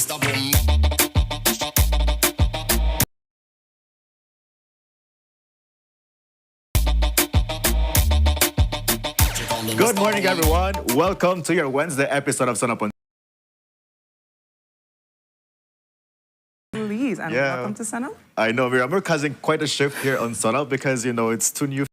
Good morning, everyone. Welcome to your Wednesday episode of Sunup. Belize, and welcome to Sunup. I know we're causing quite a shift here on Sunup because it's two new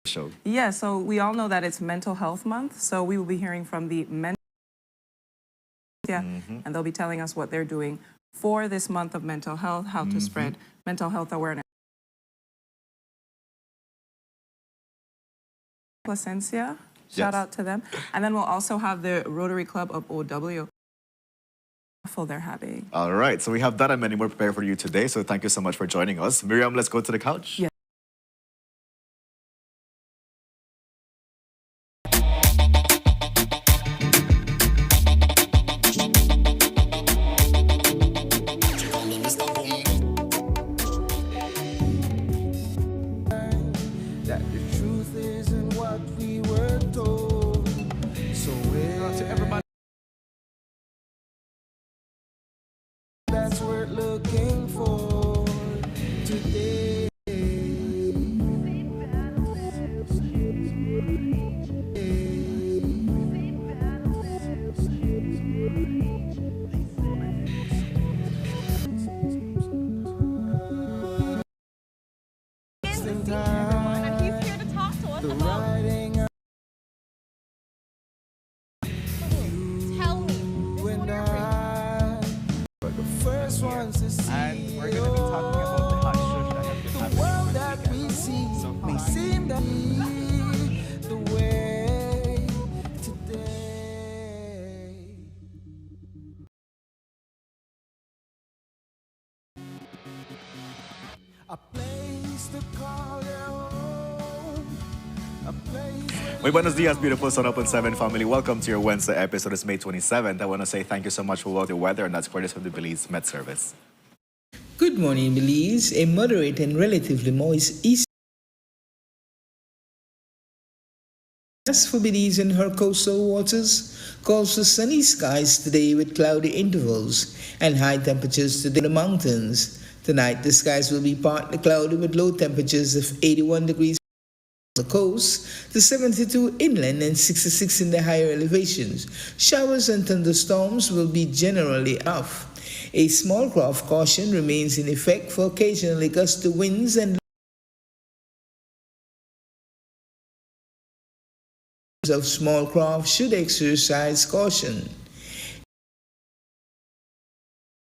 show. Yeah, so we all know that it's Mental Health Month, so we will be hearing from the and they'll be telling us what they're doing for this month of mental health, how to spread mental health awareness. Placencia, shout out to them. And then we'll also have the Rotary Club of OW they're having. All right, so we have that and many more prepared for you today, so thank you so much for joining us. Miriam, let's go to the couch. Yeah. That's what we're looking for today. And he's here to talk to us about. Tell me. And we're going to be talking about the hot shush that has been happening over the weekend. So may seem that the way today. A place to call your home. A place where Muy buenos dias, beautiful Sunup on 7 family. Welcome to your Wednesday episode. It's May 27th. I want to say thank you so much for all the weather, and that's courtesy of the Belize Met Service. Good morning, Belize. A moderate and relatively moist east. As for Belize and her coastal waters, calls for sunny skies today with cloudy intervals and high temperatures to the mountains. Tonight, the skies will be partly cloudy with low temperatures of 81 degrees on the coast to 72 inland and 66 in the higher elevations. Showers and thunderstorms will be generally off. A small craft caution remains in effect for occasionally gusty winds and of small craft should exercise caution.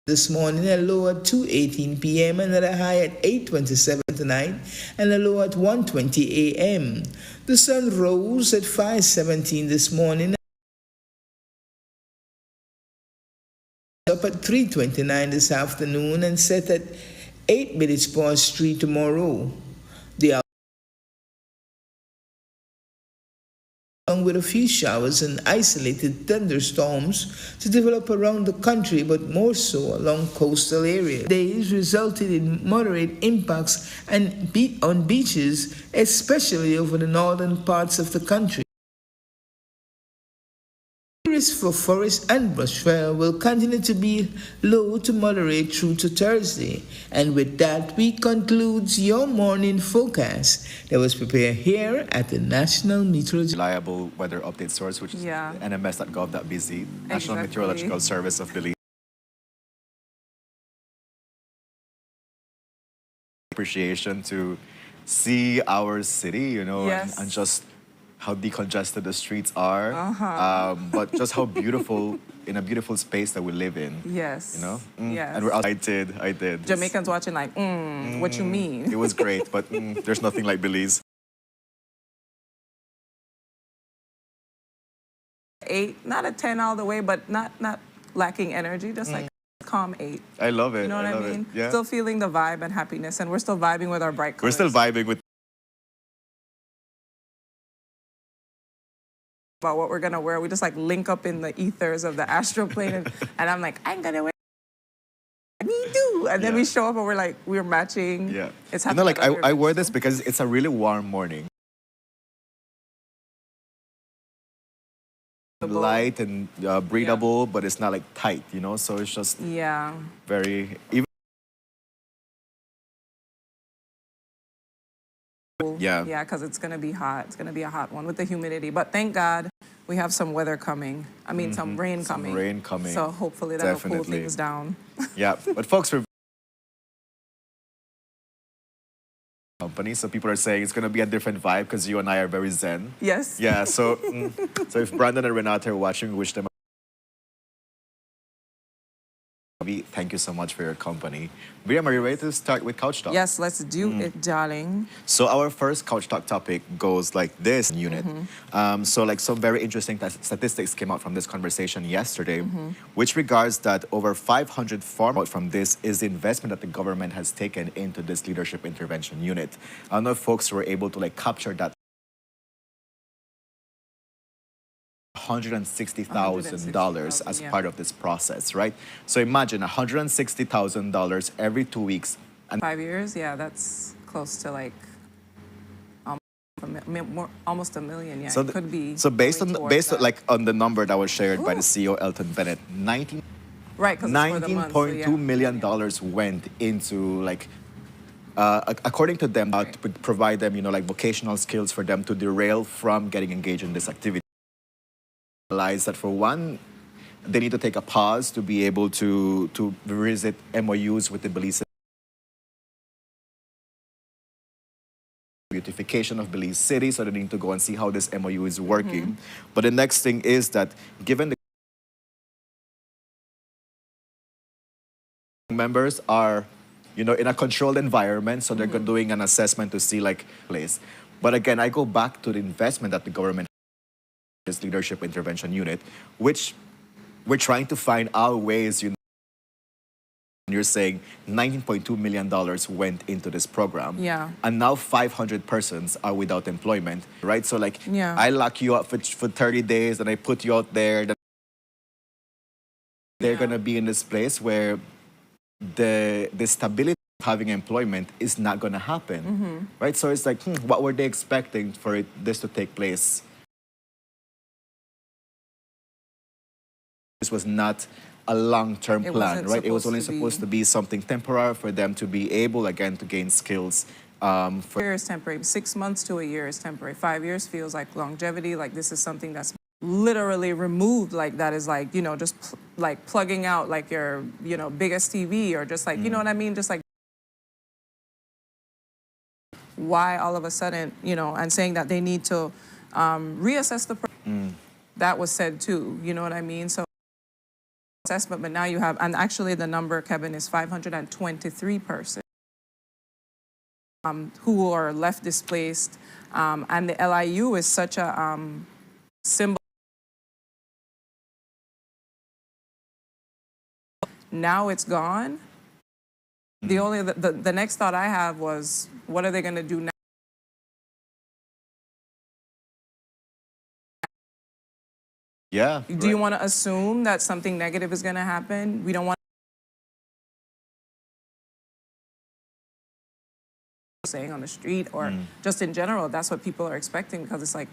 This morning, a low at 2:18 p.m. and at a high at 8:27 tonight, and a low at 1:20 a.m. The sun rose at 5:17 this morning, up at 3:29 this afternoon, and set at 8 minutes past 3 tomorrow. The along with a few showers and isolated thunderstorms to develop around the country, but more so along coastal areas. Days resulted in moderate impacts on beaches, especially over the northern parts of the country. Risk for forest and brush fire will continue to be low to moderate through to Thursday. And with that, we conclude your morning forecast that was prepared here at the National Meteorological Reliable weather update source, which is nms.gov.bz, National Meteorological Service of Belize. Appreciation to see our city, and just how decongested the streets are, but just how beautiful, in a beautiful space that we live in. Yes. Yes. And we're out. I did. Jamaicans watching like, what you mean? It was great, but there's nothing like Belize. 8, not a 10 all the way, but not lacking energy, just like calm 8. I love it. You know what I mean? Yeah. Still feeling the vibe and happiness, and we're still vibing with our bright colors. We're still vibing with about what we're gonna wear. We just like link up in the ethers of the astral plane, and I'm like, I'm gonna wear. Me too. And then we show up and we're matching. Yeah. It's happening. I wore this because it's a really warm morning. light and breathable, but it's not like tight, you know? So it's just Yeah. very, even, yeah. Yeah, because it's going to be hot. It's going to be a hot one with the humidity. But thank God we have some weather coming. I mean, some rain Some coming. rain coming. So hopefully that'll cool Definitely. things down. Yeah. But folks, we're company, so people are saying it's going to be a different vibe because you and I are very zen. Yes. Yeah, so so if Brandon and Renata are watching, we wish them thank you so much for your company. Miriam, are you ready to start with Couch Talk? Yes, let's do it, darling. So our first Couch Talk topic goes like this unit. So like some very interesting statistics came out from this conversation yesterday, which regards that over 500 farm from this is the investment that the government has taken into this leadership intervention unit. I don't know if folks were able to like capture that $160,000 as yeah. part of this process, right? So imagine $160,000 every 2 weeks. And 5 years, yeah, that's close to like almost $1 million. Yeah, so, it could be. so based on that. like on the number that was shared by the CEO Elton Bennett, Right, because $19.2 million went into like according to them, to provide them, you know, like vocational skills for them to derail from getting engaged in this activity. Realize that for one, they need to take a pause to be able to visit MOUs with the Belize beautification of Belize City, so they need to go and see how this MOU is working. But the next thing is that given the members are, you know, in a controlled environment, so they're doing an assessment to see like place. But again, I go back to the investment that the government this leadership intervention unit, which we're trying to find our ways, you know, you're saying $19.2 million went into this program. Yeah. And now 500 persons are without employment, right? So like, Yeah. I lock you up for 30 days and I put you out there. They're going to be in this place where the stability of having employment is not going to happen, right? So it's like, what were they expecting for this to take place? This was not a long-term plan, right? It was only supposed to be something temporary for them to be able, again, to gain skills. For years temporary. 6 months to a year is temporary. 5 years feels like longevity. Like this is something that's literally removed. Like that is like, you know, just like plugging out like your, you know, biggest TV or just like, you know what I mean? Just like why all of a sudden, you know, and saying that they need to reassess the that was said too, you know what I mean? So assessment, but now you have, and actually the number, Kevin, is 523 persons who are left displaced, and the LIU is such a symbol. Now it's gone. The next thought I have was, what are they going to do now? Yeah. Do you want to assume that something negative is going to happen? We don't want saying on the street or just in general. That's what people are expecting, because it's like,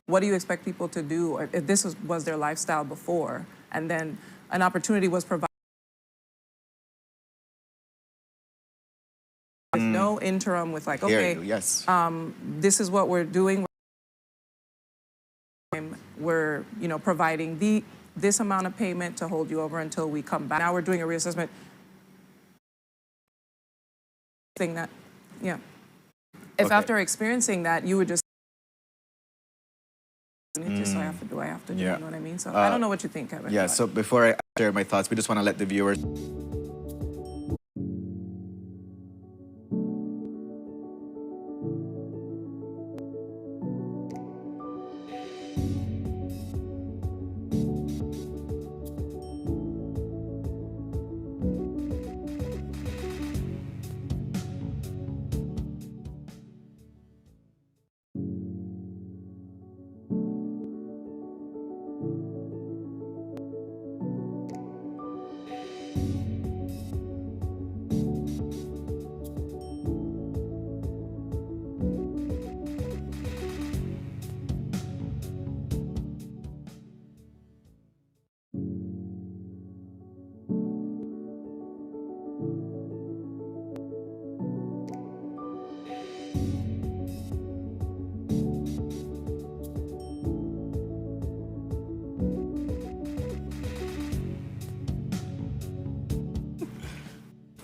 what do you expect people to do if this was their lifestyle before, and then an opportunity was provided with no interim, with like, okay, yes. This is what we're doing. We're, you know, providing this amount of payment to hold you over until we come back. Now we're doing a reassessment. Thing that, yeah. If Okay. after experiencing that, you would just so I have to do, Yeah. you know what I mean? So I don't know what you think, Kevin. Yeah, but- so before I share my thoughts, we just want to let the viewers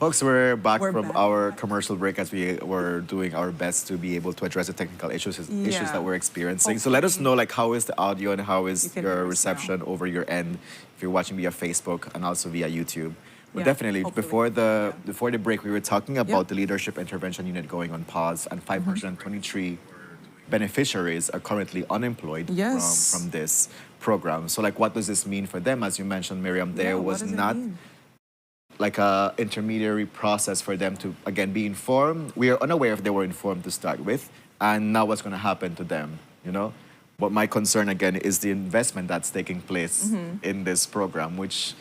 Folks, we're back We're from back. our commercial break as we were doing our best to be able to address the technical issues Yeah. that we're experiencing. So let us know, like, how is the audio and how You is can hear your us reception now. over your end if you're watching via Facebook and also via YouTube. But Yeah, definitely, hopefully. before the break, we were talking about the Leadership Intervention Unit going on pause, and 523 beneficiaries are currently unemployed Yes. from this program. So, like, what does this mean for them? As you mentioned, Miriam, there Yeah, what was does it not mean? like a intermediary process for them to again be informed. We are unaware if they were informed to start with, and now what's going to happen to them, you know. But my concern again is the investment that's taking place in this program, which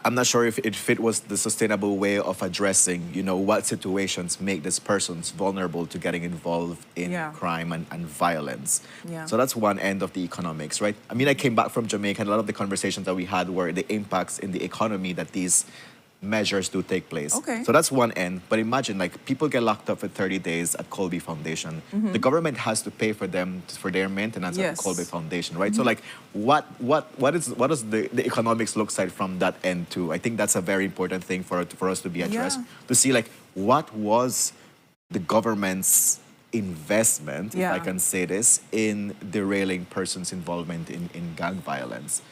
I'm not sure if it was the sustainable way of addressing, you know, what situations make these persons vulnerable to getting involved in Yeah. crime and violence. Yeah. So that's one end of the economics, right? I mean, I came back from Jamaica, and a lot of the conversations that we had were the impacts in the economy that these measures do take place. Okay. So that's one end. But imagine, like, people get locked up for 30 days at Colby Foundation. The government has to pay for them for their maintenance at Yes. the Colby Foundation, right? So, like, what does the economics look like from that end too? I think that's a very important thing for us to be addressed. Yeah. To see, like, what was the government's investment, if I Yeah. can say this, in derailing persons' involvement in gang violence.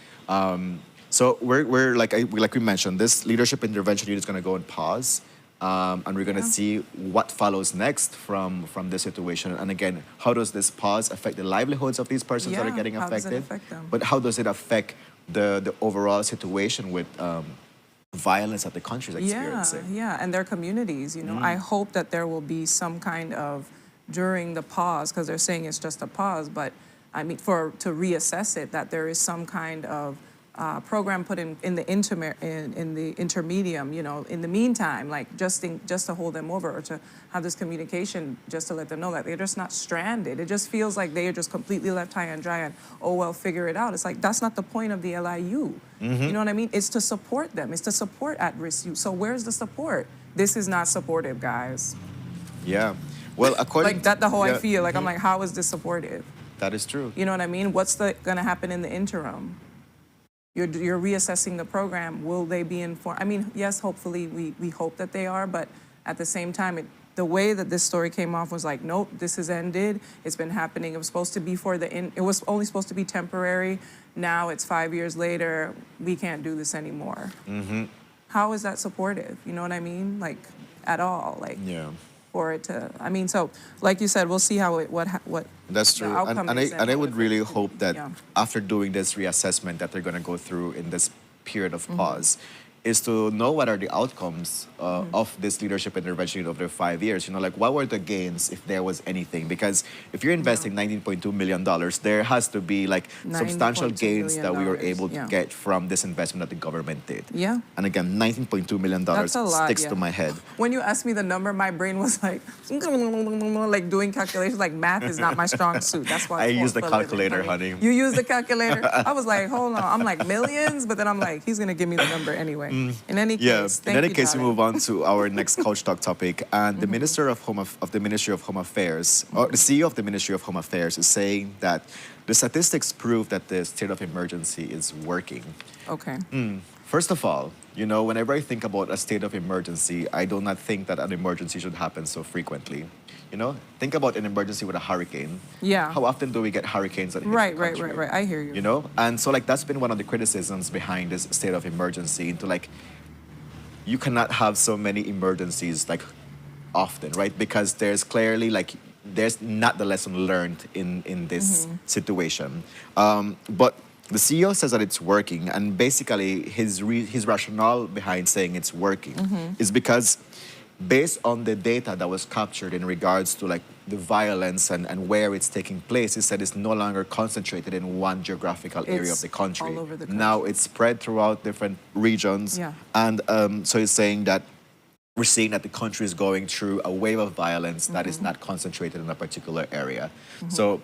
So we're like we mentioned, this leadership intervention unit is going to go on pause, and we're going to see what follows next from this situation. And again, how does this pause affect the livelihoods of these persons that are Yeah, getting how does it affected? affect them? But how does it affect the overall situation with violence that the country is experiencing? Yeah, and their communities, you know. I hope that there will be some kind of, during the pause, because they're saying it's just a pause, but I mean, to reassess it, that there is some kind of program put in the in the intermedium, you know, in the meantime, like just to hold them over, or to have this communication, just to let them know that they're just not stranded. It just feels like they are just completely left high and dry, and oh well, figure it out. It's like that's not the point of the LIU. You know what I mean? It's to support them. It's to support at-risk youth. So where's the support? This is not supportive, guys. Yeah. Well, according Like that's how I yeah, feel. Like I'm like, how is this supportive? that is true. You know what I mean? What's gonna happen in the interim? You're reassessing the program. Will they be informed? I mean, yes, hopefully we hope that they are, but at the same time, the way that this story came off was like, nope, this has ended. It's been happening. It was supposed to be it was only supposed to be temporary. Now it's 5 years later. We can't do this anymore. How is that supportive? You know what I mean? Like, at all? Like, Yeah. for it to. I mean, so like you said, we'll see how what. That's the true. outcome And is I what would really affects hope that yeah. after doing this reassessment that they're going to go through in this period of pause, is to know what are the outcomes of this leadership intervention over 5 years. You know, like, what were the gains, if there was anything? Because if you're investing $19.2 million, there has to be, like, substantial $19.2 gains that we were million, able to yeah. get from this investment that the government did. Yeah. And again, $19.2 million That's a lot, sticks yeah. to my head. When you asked me the number, my brain was like, like doing calculations. Like math is not my strong suit. That's why I it's use the for a living, calculator, honey. You use the calculator. I was like, hold on. I'm like millions, but then I'm like, he's gonna give me the number anyway. In any case, Yeah. thank In any you, case, we darling. move on to our next Couch Talk topic. And the Minister of the Ministry of Home Affairs, or the CEO of the Ministry of Home Affairs, is saying that the statistics prove that the state of emergency is working. Okay. First of all, you know, whenever I think about a state of emergency, I do not think that an emergency should happen so frequently. You know, think about an emergency with a hurricane. Yeah. How often do we get hurricanes that hit Right, the right, country? right, right. I hear you. You know, and so, like, that's been one of the criticisms behind this state of emergency, into, like, you cannot have so many emergencies, like, often, right? Because there's clearly, like, there's not the lesson learned in this situation. But the CEO says that it's working, and basically his rationale behind saying it's working is because, based on the data that was captured in regards to, like, the violence and where it's taking place, he said it's no longer concentrated in one geographical area of It's the country. all over the Now country. it's spread throughout different regions. Yeah. And so he's saying that we're seeing that the country is going through a wave of violence that is not concentrated in a particular area. So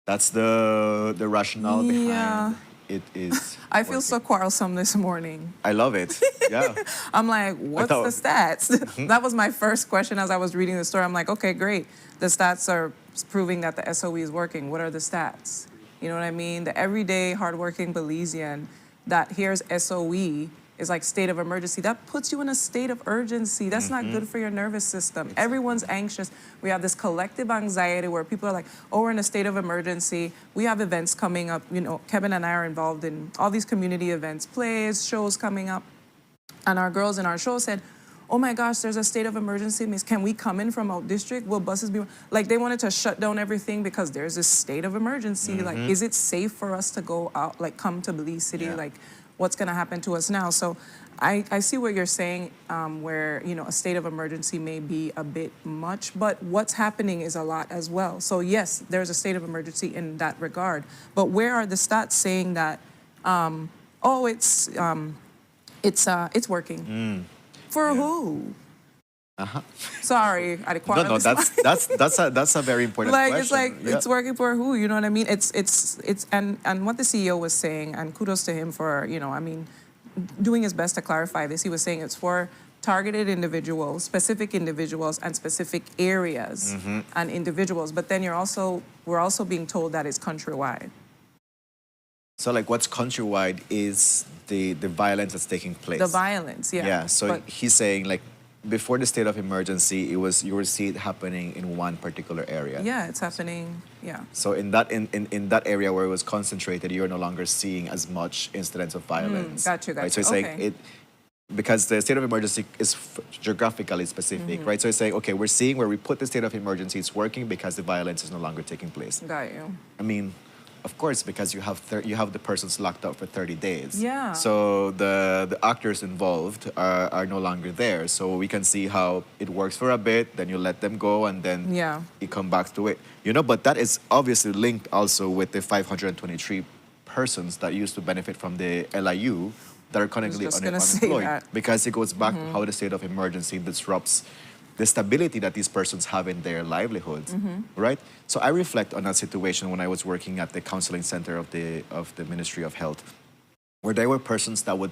that's the rationale Yeah. behind it is. I feel so working. quarrelsome this morning. I love it. Yeah. I'm like, what's thought- the stats? That was my first question as I was reading the story. I'm like, okay, great. The stats are proving that the SOE is working. What are the stats? You know what I mean? The everyday hardworking Belizean that hears SOE is like state of emergency. That puts you in a state of urgency. That's not good for your nervous system. Everyone's anxious. We have this collective anxiety where people are like, oh, we're in a state of emergency. We have events coming up. You know, Kevin and I are involved in all these community events, plays, shows coming up. And our girls in our show said, oh my gosh, there's a state of emergency. Miss, can we come in from out district? Will buses be, like they wanted to shut down everything because there's this state of emergency. Like, is it safe for us to go out, like come to Belize City? Like, what's gonna happen to us now? So I see what you're saying, where, you know, a state of emergency may be a bit much, but what's happening is a lot as well. So yes, there's a state of emergency in that regard. But where are the stats saying that, oh, it's working? For who? Sorry, I didn't No, that's a very important like question. it's like it's working for who? You know what I mean? It's and what the CEO was saying, and kudos to him for, you know, I mean, doing his best to clarify this. He was saying it's for targeted individuals, specific individuals, and specific areas and individuals. But then we're also being told that it's countrywide. So like what's countrywide is the violence that's taking place. The violence, yeah. Yeah, so But- he's saying like before the state of emergency, you will see it happening in one particular area. Yeah, it's happening. Yeah. So in that area where it was concentrated, you're no longer seeing as much incidents of violence. Got you. Right? So it's Okay. saying it because the state of emergency is geographically specific, right? So it's saying, okay, we're seeing where we put the state of emergency, it's working because the violence is no longer taking place. Got you. I mean, of course, because you have the persons locked up for 30 days. Yeah. So the actors involved are no longer there. So we can see how it works for a bit, then you let them go, and then you come back to it. You know, but that is obviously linked also with the 523 persons that used to benefit from the LIU that are currently unemployed. Because it goes back to how the state of emergency disrupts the stability that these persons have in their livelihoods, right? So I reflect on that situation when I was working at the counseling center of the Ministry of Health, where there were persons that would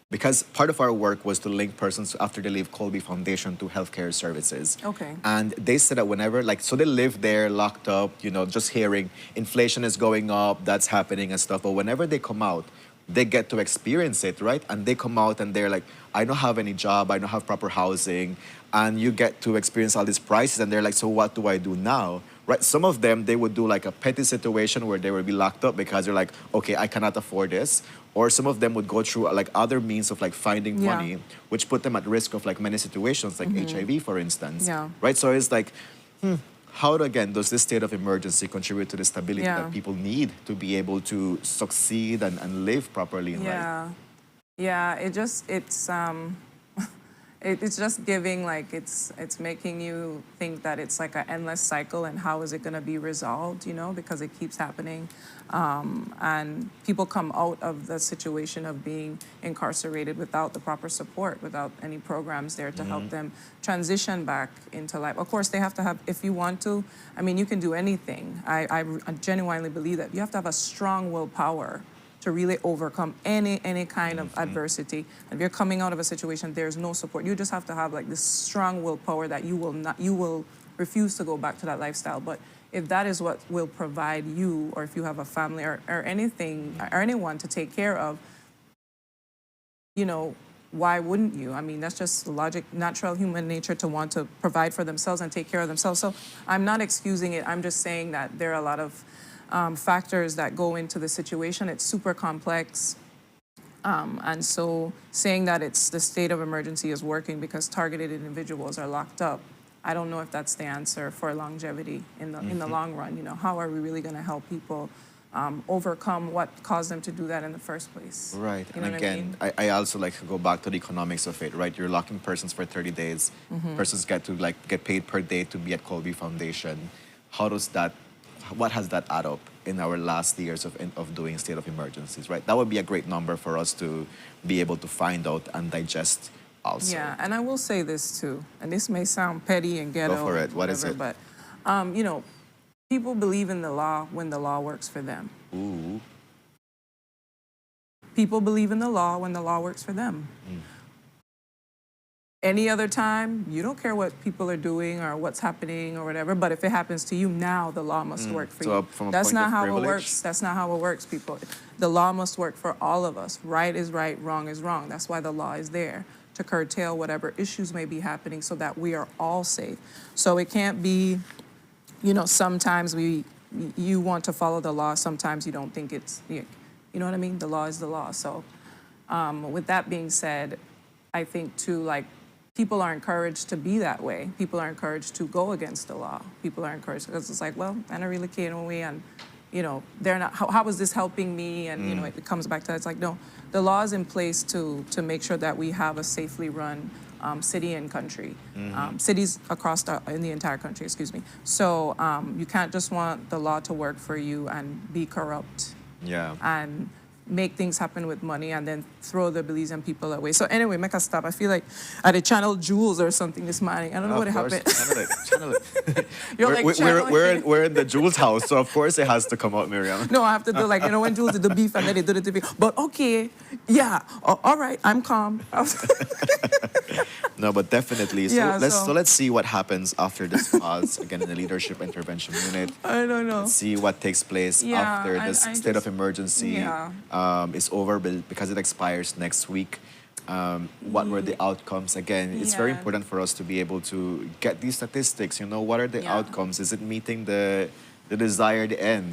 because part of our work was to link persons after they leave Colby Foundation to healthcare services. Okay. And they said that whenever, like, so they live there locked up, you know, just hearing inflation is going up, that's happening and stuff. But whenever they come out, they get to experience it, right? And they come out and they're like, I don't have any job, I don't have proper housing. And you get to experience all these prices and they're like, so what do I do now? Right? Some of them, they would do like a petty situation where they would be locked up because they're like, okay, I cannot afford this. Or some of them would go through like other means of like finding money, which put them at risk of like many situations, like HIV, for instance. Yeah. Right? So it's like, how again does this state of emergency contribute to the stability that people need to be able to succeed and live properly in life? Yeah, it's just giving, like, it's making you think that it's like an endless cycle, and how is it going to be resolved, you know, because it keeps happening. And people come out of the situation of being incarcerated without the proper support, without any programs there to help them transition back into life. Of course, they have to have, if you want to, I mean, you can do anything. I genuinely believe that you have to have a strong willpower to really overcome any kind of adversity. If you're coming out of a situation, there's no support. You just have to have like this strong willpower that you will refuse to go back to that lifestyle. But if that is what will provide you, or if you have a family or anything or anyone to take care of, you know, why wouldn't you? I mean, that's just logic, natural human nature to want to provide for themselves and take care of themselves. So I'm not excusing it. I'm just saying that there are a lot of factors that go into the situation. It's super complex. And so saying that it's the state of emergency is working because targeted individuals are locked up, I don't know if that's the answer for longevity in the long run. You know, how are we really going to help people overcome what caused them to do that in the first place? Right. You know and again, I also like to go back to the economics of it, right? You're locking persons for 30 days. Persons get to get paid per day to be at Colby Foundation. What has that add up in our last years of doing state of emergencies, right? That would be a great number for us to be able to find out and digest also. Yeah, and I will say this too, and this may sound petty and ghetto. Go for it. What is it? But, you know, people believe in the law when the law works for them. Ooh. People believe in the law when the law works for them. Any other time, you don't care what people are doing or what's happening or whatever. But if it happens to you now, the law must work for So you. from a That's point not of how privilege? it works. That's not how it works, people. The law must work for all of us. Right is right, wrong is wrong. That's why the law is there, to curtail whatever issues may be happening so that we are all safe. So it can't be, sometimes you want to follow the law, sometimes you don't think it's, you know what I mean? The law is the law. So with that being said, I think too, like, people are encouraged to be that way. People are encouraged to go against the law. People are encouraged because it's like, well, I don't really care anyway, and they're not. How is this helping me? And it comes back to that. It's like, no, the law is in place to make sure that we have a safely run city and country, cities across in the entire country. Excuse me. So you can't just want the law to work for you and be corrupt. Yeah. And make things happen with money and then throw the Belizean people away. So anyway, make a stop. I feel like I had channel Jules or something this morning. I don't know what happened. Channel it. You're like channeling we're in the Jules house, so of course it has to come out, Miriam. No, I have to do like, when Jules did the beef and then they did it to me. But okay, yeah, all right, I'm calm. No, but definitely. So Yeah, let's see what happens after this pause again in the leadership intervention unit. I don't know. Let's see what takes place Yeah, after I this state of emergency is over because it expires next week. What were the outcomes? Again, it's very Yeah. important for us to be able to get these statistics. What are the Yeah. outcomes? Is it meeting the desired end?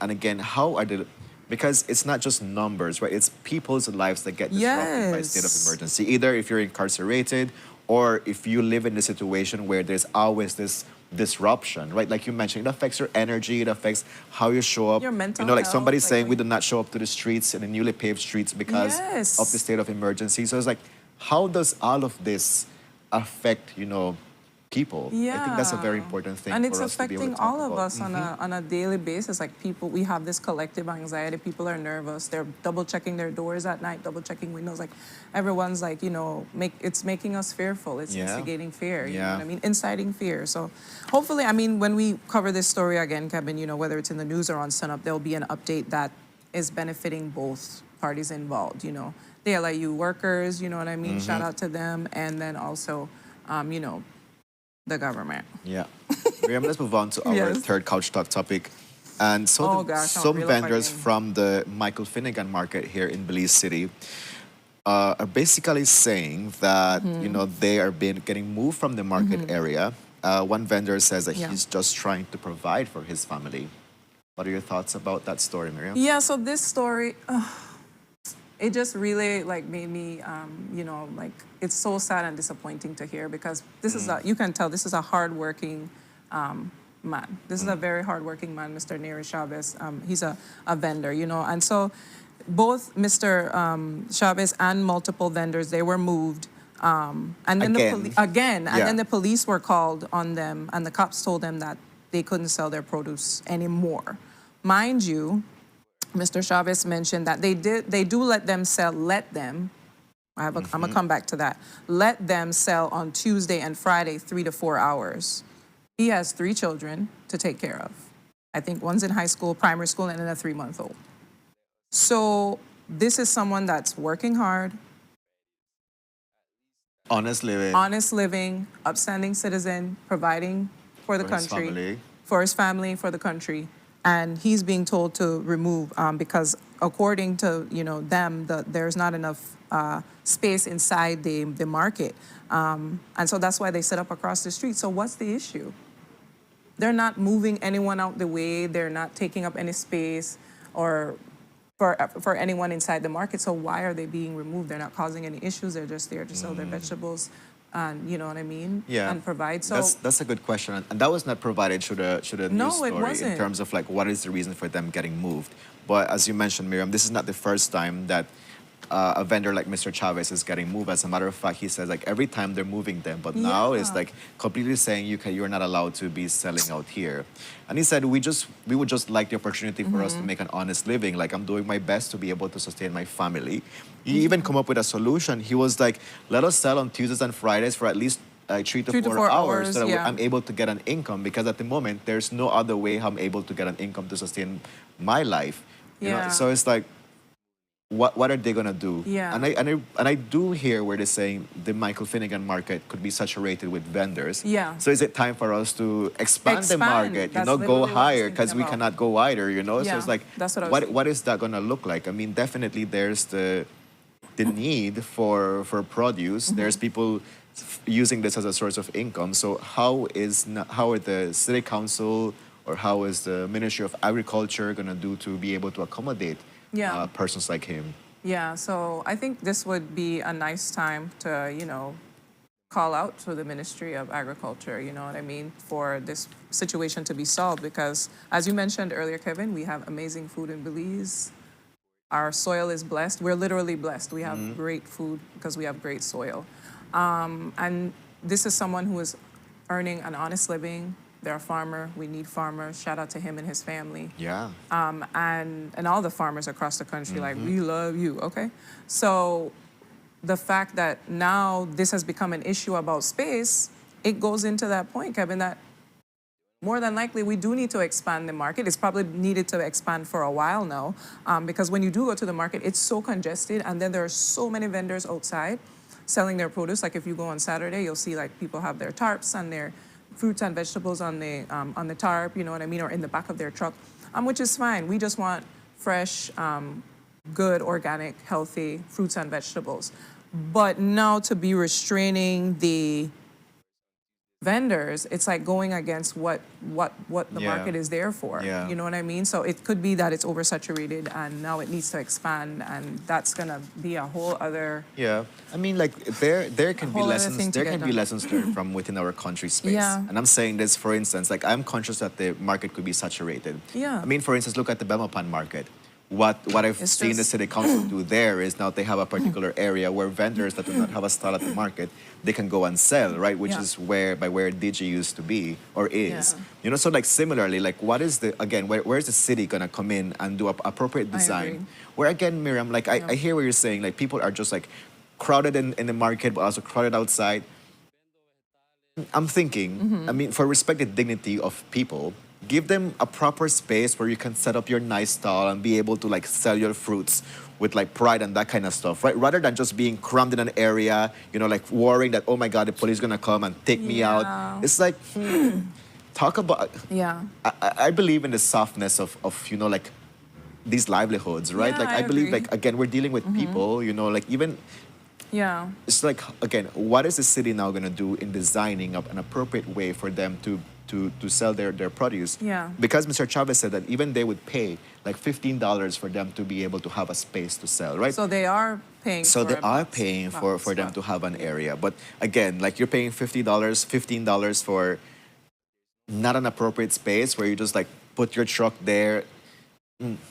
And again, how are the because it's not just numbers, right? It's people's lives that get disrupted by state of Yes. emergency. Either if you're incarcerated or if you live in a situation where there's always this disruption, right? Like you mentioned, it affects your energy, it affects how you show up. Your mental like health, somebody's like saying we when- do not show up to the streets in the newly paved streets because Yes. of the state of emergency. So it's like, how does all of this affect, people? I think that's a very important thing And for it's us to be able affecting to talk all of about. us on a daily basis. Like people, we have this collective anxiety. People are nervous. They're double checking their doors at night, double checking windows. Like everyone's like, it's making us fearful. It's Yeah. instigating fear. You know Yeah. what I mean? Inciting fear. So hopefully, when we cover this story again, Kevin, whether it's in the news or on Sunup, there'll be an update that is benefiting both parties involved. The LIU workers, you know what I mean? Shout out to them. And then also, the government. Yeah. Miriam, let's move on to our Yes. third couch talk topic. And so Oh, gosh, I'm some real vendors fighting. from the Michael Finnegan market here in Belize City are basically saying that, Mm-hmm. they are getting moved from the market area. One vendor says that Yeah. he's just trying to provide for his family. What are your thoughts about that story, Miriam? Yeah, so this story, it just really made me, it's so sad and disappointing to hear because this is you can tell this is a hardworking man. This is a very hardworking man, Mr. Neri Chavez. He's a vendor, and so both Mr. Chavez and multiple vendors, they were moved. And then Again. and then the police were called on them and the cops told them that they couldn't sell their produce anymore. Mind you, Mr. Chavez mentioned that they do let them sell, I'm gonna come back to that. Let them sell on Tuesday and Friday, 3 to 4 hours. He has 3 children to take care of. I think one's in high school, primary school, and then a 3-month-old. So this is someone that's working hard, honest living, upstanding citizen, providing for the For his country, family. for his family, for the country. And he's being told to remove because according to them, there's not enough space inside the market. And so that's why they set up across the street. So what's the issue? They're not moving anyone out the way. They're not taking up any space or for anyone inside the market. So why are they being removed? They're not causing any issues. They're just there to sell their vegetables, and you know what I mean? Yeah. And provide. So that's a good question, and that was not provided through the No, news it story in wasn't. terms of what is the reason for them getting moved. But as you mentioned, Miriam, this is not the first time that a vendor like Mr. Chavez is getting moved. As a matter of fact, he says every time they're moving them, but now it's Yeah. completely saying you're not allowed to be selling out here. And he said we would just like the opportunity for us to make an honest living. I'm doing my best to be able to sustain my family. He even come up with a solution. He was like, let us sell on Tuesdays and Fridays for at least 3 to 4 hours so that yeah. I'm able to get an income, because at the moment there's no other way I'm able to get an income to sustain my life. Yeah. So it's like, what are they gonna do? Yeah. And I do hear where they're saying the Michael Finnegan market could be saturated with vendors. Yeah. So is it time for us to expand the Expand. market? That's Go literally what I was higher because thinking we about. cannot go wider. So Yeah, it's like, that's what I was what is that gonna look like? I mean, definitely there's the need for produce. Mm-hmm. There's people using this as a source of income. So how are the city council or how is the Ministry of Agriculture going to do to be able to accommodate Yeah. persons like him? Yeah, so I think this would be a nice time to, call out to the Ministry of Agriculture, you know what I mean, for this situation to be solved because, as you mentioned earlier, Kevin, we have amazing food in Belize. Our soil is blessed. We're literally blessed. We have great food because we have great soil. And this is someone who is earning an honest living. They're a farmer. We need farmers. Shout out to him and his family. Yeah. And all the farmers across the country, like, we love you, okay? So the fact that now this has become an issue about space, it goes into that point, Kevin, that more than likely we do need to expand the market. It's probably needed to expand for a while now because when you do go to the market, it's so congested and then there are so many vendors outside selling their produce. Like if you go on Saturday, you'll see like people have their tarps and their fruits and vegetables on the tarp, you know what I mean, or in the back of their truck, which is fine. We just want fresh, good, organic, healthy fruits and vegetables. But now to be restraining the vendors, it's like going against what the Yeah. market is there for. Yeah. You know what I mean? So it could be that it's oversaturated and now it needs to expand and that's gonna be a whole other Yeah, I mean, like there can be whole other lessons. thing to There get can be done. lessons learned from within our country space. Yeah. And I'm saying this, for instance, like I'm conscious that the market could be saturated. Yeah. I mean, for instance, look at the Belmopan market. What I've It's seen the just- city council do there is now they have a particular area where vendors that do not have a stall at the market, they can go and sell, right? Which Yeah. is where DG used to be or is. Yeah. So like similarly, like what is where's the city gonna come in and do appropriate I design? agree. Where again, Miriam, like I hear what you're saying, like people are just like crowded in the market, but also crowded outside. I'm thinking, I mean, for respect the dignity of people, give them a proper space where you can set up your nice stall and be able to like sell your fruits with like pride and that kind of stuff, right? Rather than just being crammed in an area, like worrying that, oh my God, the police is gonna come and take me Yeah. out. It's like, talk about, Yeah. I believe in the softness of like these livelihoods, right? Yeah, like I I believe agree. like again we're dealing with people, like even Yeah. it's like again, what is the city now gonna do in designing up an appropriate way for them to sell their produce? Yeah. Because Mr. Chavez said that even they would pay like $15 for them to be able to have a space to sell, right? So they are paying So for they a are box- paying box for them lot. to have an area. But again, like you're paying $50, $15 for not an appropriate space where you just like put your truck there.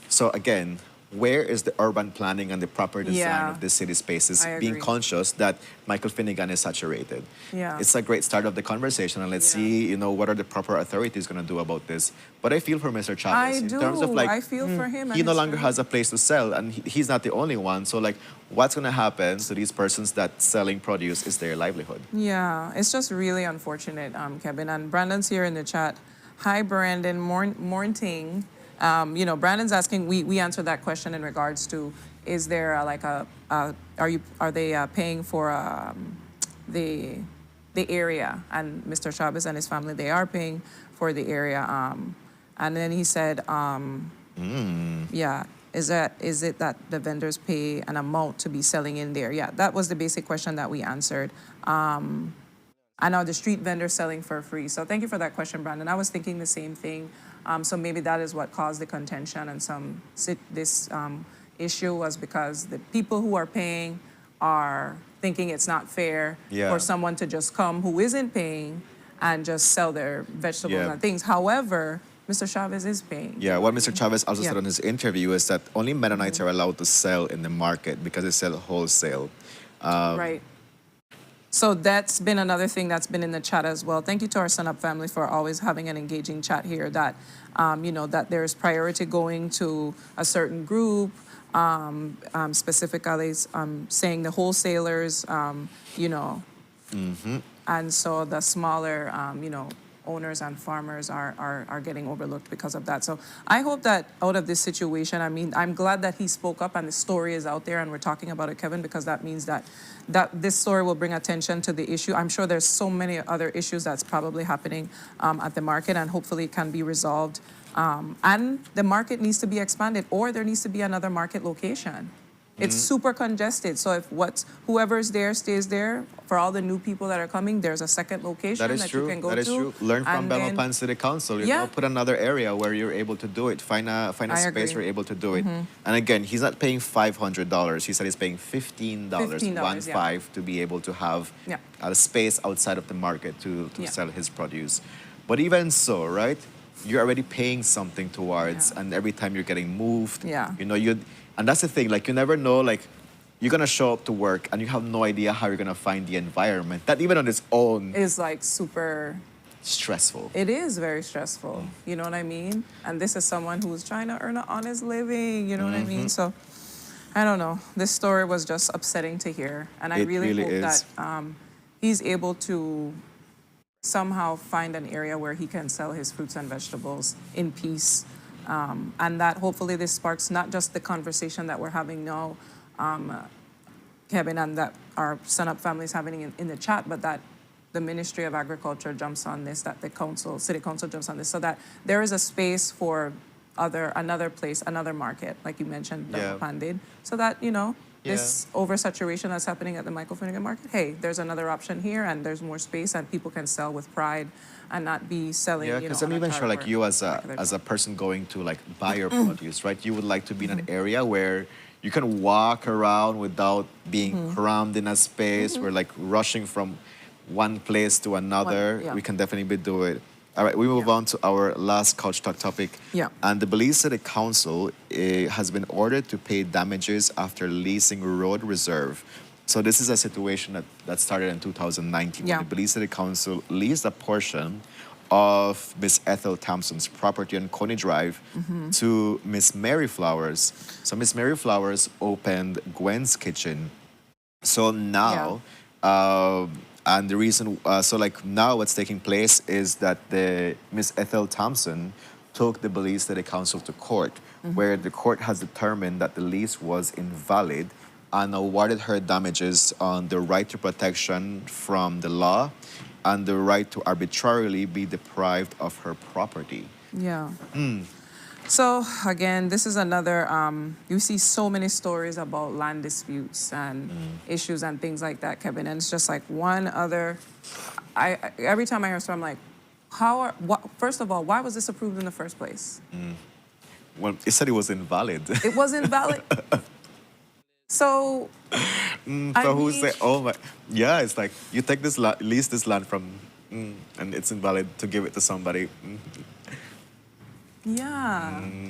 So again, where is the urban planning and the proper design Yeah. of the city spaces? I Being agree. conscious that Michael Finnegan is saturated. Yeah. It's a great start of the conversation, and let's Yeah. see, what are the proper authorities going to do about this. But I feel for Mr. Chavez I in do. terms of like I feel for him. he and no his longer family. has a place to sell, and he's not the only one. So like, what's going to happen to these persons that selling produce is their livelihood? Yeah, it's just really unfortunate, Kevin. And Brandon's here in the chat. Hi, Brandon. Morning. Brandon's asking. We answered that question in regards to: is there are they paying for the area? And Mr. Chavez and his family, they are paying for the area. And then he said, yeah. Is it that the vendors pay an amount to be selling in there? Yeah, that was the basic question that we answered. I know the street vendors selling for free. So thank you for that question, Brandon. I was thinking the same thing. So maybe that is what caused the contention and this issue was because the people who are paying are thinking it's not fair Yeah. for someone to just come who isn't paying and just sell their vegetables Yeah. and things. However, Mr. Chavez is paying. Yeah, what Mr. Chavez also said Yeah. on his interview is that only Mennonites are allowed to sell in the market because they sell wholesale. Right. So that's been another thing that's been in the chat as well. Thank you to our Sunup family for always having an engaging chat here. That that there's priority going to a certain group, specifically saying the wholesalers, and so the smaller, owners and farmers are getting overlooked because of that. So I hope that out of this situation, I mean, I'm glad that he spoke up and the story is out there and we're talking about it, Kevin, because that means that this story will bring attention to the issue. I'm sure there's so many other issues that's probably happening at the market, and hopefully it can be resolved. And the market needs to be expanded, or there needs to be another market location. It's super congested. So if whoever's there stays there, for all the new people that are coming, there's a second location that you can go to. That is true. Learn from Belmopan City Council. You know, put another area where you're able to do it. Find a space where you're able to do it. And again, he's not paying $500. He said he's paying $15, $15 to be able to have a space outside of the market to sell his produce. But even so, right? You're already paying something towards, and every time you're getting moved, you know, and that's the thing, like, you never know, like, you're going to show up to work and you have no idea how you're going to find the environment. That even on its own is like super stressful. It is very stressful. You know what I mean? And this is someone who's trying to earn an honest living. You know what I mean? So I don't know. This story was just upsetting to hear. And I really hope that he's able to somehow find an area where he can sell his fruits and vegetables in peace. And that hopefully this sparks not just the conversation that we're having now, Kevin, and that our Sunup family is having in the chat, but that the Ministry of Agriculture jumps on this, that the City Council jumps on this, so that there is a space for another place, another market, like you mentioned, Belmopan did, so that, you know, this oversaturation that's happening at the Michael Finnegan market, hey, there's another option here and there's more space and people can sell with pride and not be selling, yeah, because I'm even sure, like, you as a person going to, like, buy your produce, right? You would like to be in an area where you can walk around without being crammed in a space. We're, like, rushing from one place to another. We can definitely do it. All right, we move on to our last Couch Talk topic. And the Belize City Council has been ordered to pay damages after leasing road reserve. So this is a situation that started in 2019 when the Belize City Council leased a portion of Miss Ethel Thompson's property on Coney Drive to Miss Mary Flowers. So Miss Mary Flowers opened Gwen's Kitchen. So now, and the reason, so like now what's taking place is that the Miss Ethel Thompson took the Belize City Council to court, where the court has determined that the lease was invalid and awarded her damages on the right to protection from the law and the right to arbitrarily be deprived of her property. So again, this is another, you see so many stories about land disputes and issues and things like that, Kevin, and it's just like one other, every time I hear a story, I'm like, first of all, why was this approved in the first place? Well, it said it was invalid. It was invalid? So, so who say, oh my, yeah, it's like, you take this lease this land from, and it's invalid to give it to somebody. Now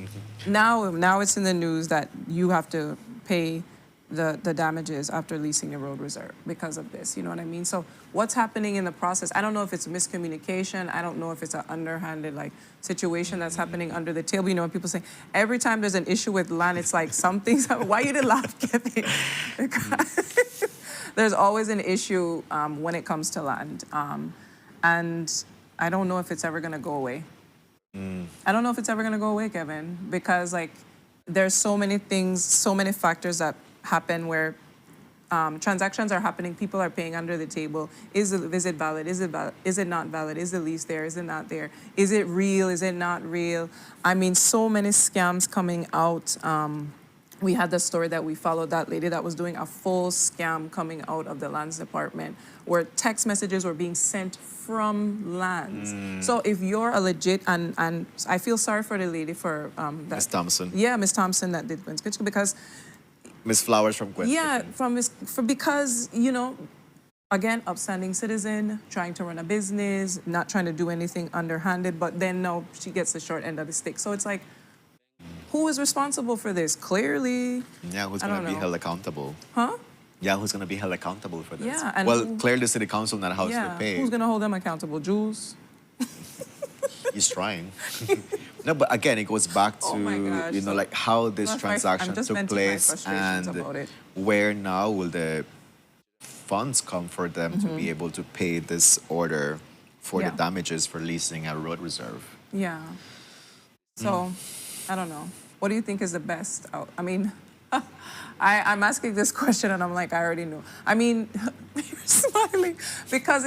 it's in the news that you have to pay the damages after leasing the road reserve because of this, you know what I mean? So what's happening in the process? I don't know if it's miscommunication. I don't know if it's an underhanded like situation that's happening under the table. You know, when people say every time there's an issue with land, it's like something's happening. Why you didn't laugh, Kevin? There's always an issue when it comes to land. And I don't know if it's ever gonna go away. I don't know if it's ever gonna go away, Kevin, because like there's so many things, so many factors that happen where transactions are happening, people are paying under the table. Is it valid? Is it valid? Is it not valid? Is the lease there? Is it not there? Is it real? Is it not real? I mean, so many scams coming out. We had the story that we followed, that lady that was doing a full scam coming out of the lands department where text messages were being sent from lands. So if you're a legit, and I feel sorry for the lady for that. Miss Thompson. Yeah, Miss Thompson that did Gwen's Kitchen, because Miss Flowers from Gwen's Kitchen. Because, you know, again, upstanding citizen, trying to run a business, not trying to do anything underhanded, but then no, she gets the short end of the stick. So it's like, who is responsible for this? Clearly, yeah, who's going to be held accountable? Huh? Yeah, who's going to be held accountable for this? Yeah, and well, clearly the city council not how to pay. Who's going to hold them accountable? Jules? He's trying. No, but again, it goes back to, you know, like how this transaction took place and where now will the funds come for them to be able to pay this order for Yeah. the damages for leasing a road reserve. Yeah. So, I don't know. What do you think is the best? I mean, I'm asking this question and I'm like, I already know. I mean, you're smiling because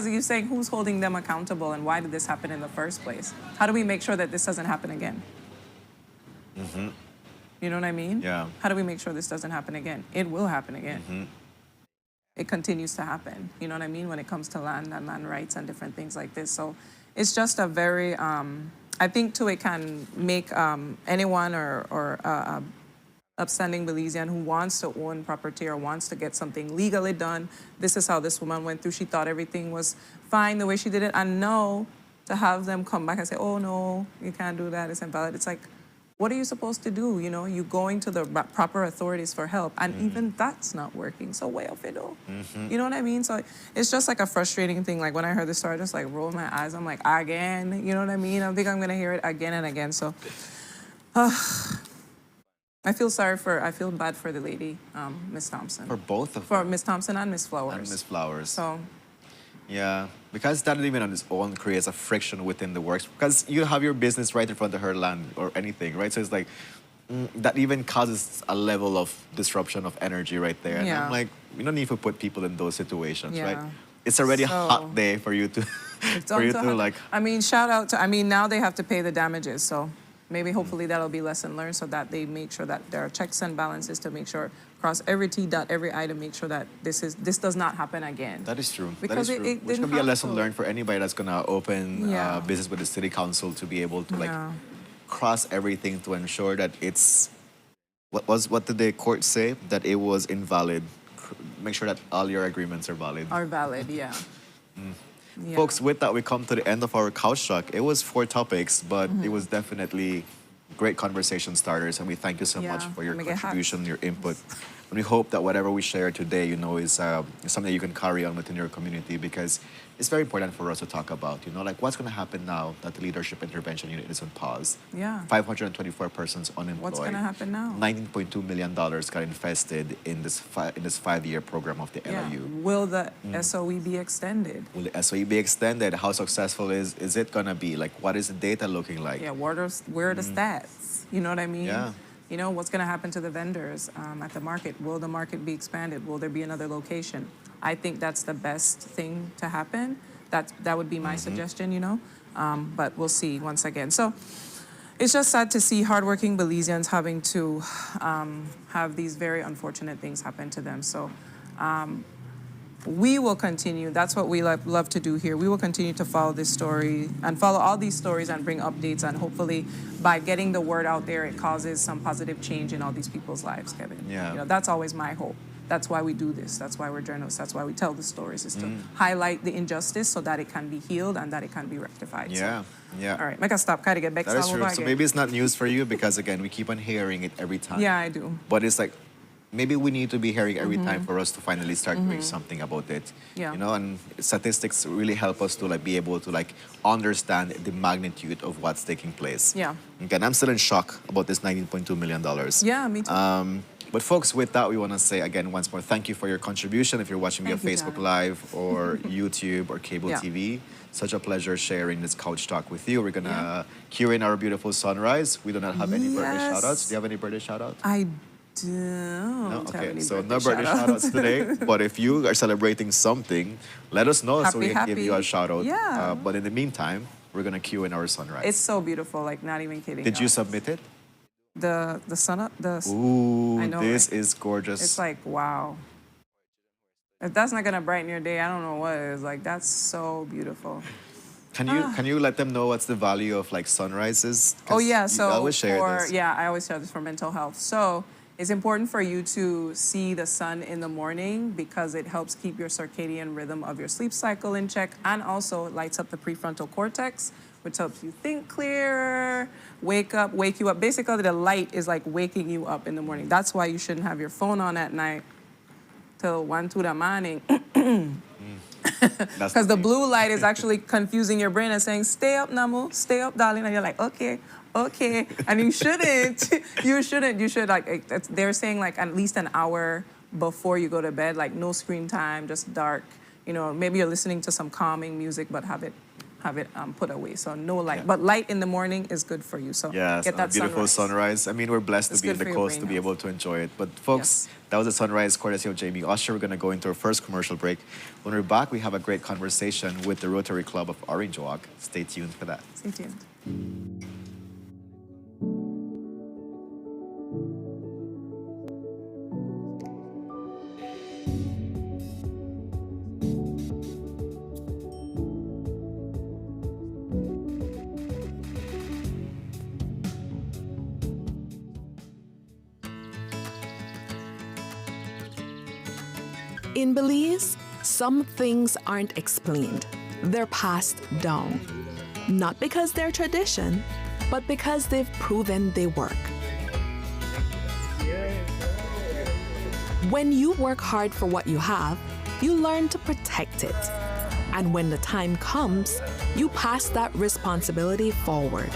you're saying who's holding them accountable and why did this happen in the first place? How do we make sure that this doesn't happen again? You know what I mean? Yeah. How do we make sure this doesn't happen again? It will happen again. It continues to happen. You know what I mean? When it comes to land and land rights and different things like this. So it's just a very, I think too, it can make anyone or upstanding Belizean who wants to own property or wants to get something legally done. This is how this woman went through. She thought everything was fine the way she did it. And no, to have them come back and say, oh no, you can't do that, it's invalid. It's like, what are you supposed to do? You know, you going to the proper authorities for help, and even that's not working. So way off it though. You know what I mean? So it's just like a frustrating thing. Like when I heard the story, I just like rolled my eyes. I'm like, again, you know what I mean? I think I'm gonna hear it again and again. So I feel bad for the lady, Miss Thompson. For both of For them. Miss Thompson and Miss Flowers. And Miss Flowers. So Yeah, because that even on its own creates a friction within the works. Because you have your business right in front of her land or anything, right? So it's like, that even causes a level of disruption of energy right there. And Yeah. I'm like, we don't need to put people in those situations, right? Yeah. It's already a So- hot day for you to, for you to like, I mean, shout out to, I mean, now they have to pay the damages, so maybe hopefully that'll be lesson learned so that they make sure that there are checks and balances to make sure, cross every T, dot every I to make sure that this does not happen again. that is true. Because that is true. it Which didn't can be a have lesson to. learned for anybody that's gonna open Yeah. business with the city council to be able to like Yeah. cross everything to ensure that it's what did the court say? That it was invalid. Make sure that all your agreements are valid. Are valid, yeah. Yeah. Folks, with that, we come to the end of our couch talk. It was 4 topics, but Mm-hmm. it was definitely great conversation starters, and we thank you so much Yeah, for your let me get hot. contribution, your input. And we hope that whatever we share today, you know, is something you can carry on within your community, because it's very important for us to talk about, you know, like what's going to happen now that the Leadership Intervention Unit is on pause. Yeah. 524 persons unemployed. What's gonna happen now? $19.2 million got invested in this 5-year program of the Yeah. LIU. Will the SOE be extended? Will the SOE be extended? How successful is it gonna be? Like, what is the data looking like? Yeah, where are the stats? You know what I mean? Yeah. You know, what's going to happen to the vendors at the market? Will the market be expanded? Will there be another location? I think that's the best thing to happen. That would be my suggestion, you know? But we'll see once again. So it's just sad to see hardworking Belizeans having to have these very unfortunate things happen to them. So we will continue. That's what we love to do here. We will continue to follow this story and follow all these stories and bring updates. And hopefully, by getting the word out there, it causes some positive change in all these people's lives, Kevin. Yeah. You know, that's always my hope. That's why we do this. That's why we're journalists. That's why we tell the stories, is to highlight the injustice so that it can be healed and that it can be rectified. Yeah, yeah. So, all right, make a stop. Kind of get back That is to true. So maybe it's not news for you because, again, we keep on hearing it every time. Yeah, I do. But it's like, maybe we need to be hearing every time for us to finally start doing something about it. Yeah. You know, and statistics really help us to like be able to like understand the magnitude of what's taking place. Yeah. Again, I'm still in shock about this $19.2 million. Yeah, me too. But folks, with that, we want to say again once more, thank you for your contribution. If you're watching me on Thank you, Facebook Darren. Live or YouTube or cable Yeah. TV, such a pleasure sharing this couch talk with you. We're gonna Yeah. cue in our beautiful sunrise. We do not have any birthday Yes. shout outs. Do you have any birthday shout outs? I don't No? have Okay, any so no birthday shout-outs. shout outs today. But if you are celebrating something, let us know so we can give you a shout out. Yeah. But in the meantime, we're gonna cue in our sunrise. It's so beautiful, like not even kidding. Did you guys. submit it? The Sunup? Ooh, I know, this right? is gorgeous. It's like, wow. If that's not gonna brighten your day, I don't know what is. Like, that's so beautiful. Can you let them know what's the value of like sunrises? 'Cause Oh yeah, you so always share this. yeah, I always share this for mental health. So it's important for you to see the sun in the morning because it helps keep your circadian rhythm of your sleep cycle in check, and also it lights up the prefrontal cortex, which helps you think clearer, wake you up. Basically, the light is like waking you up in the morning. That's why you shouldn't have your phone on at night till 1, 2 in the morning. That's Because the thing. blue light is actually confusing your brain and saying, stay up, Namu, stay up, darling. And you're like, okay. And you shouldn't. You should, like, they're saying, like, at least an hour before you go to bed, like, no screen time, just dark, you know, maybe you're listening to some calming music, but have it put away. So no light. But light in the morning is good for you. So yes, get that beautiful sunrise. I mean, we're blessed It's to be in good the for your coast to brain be health. able to enjoy it. But folks, that was a sunrise courtesy of Jamie Usher. We're going to go into our first commercial break. When we're back, we have a great conversation with the Rotary Club of Orange Walk. Stay tuned for that. Stay tuned. In Belize, some things aren't explained. They're passed down. Not because they're tradition, but because they've proven they work. When you work hard for what you have, you learn to protect it. And when the time comes, you pass that responsibility forward.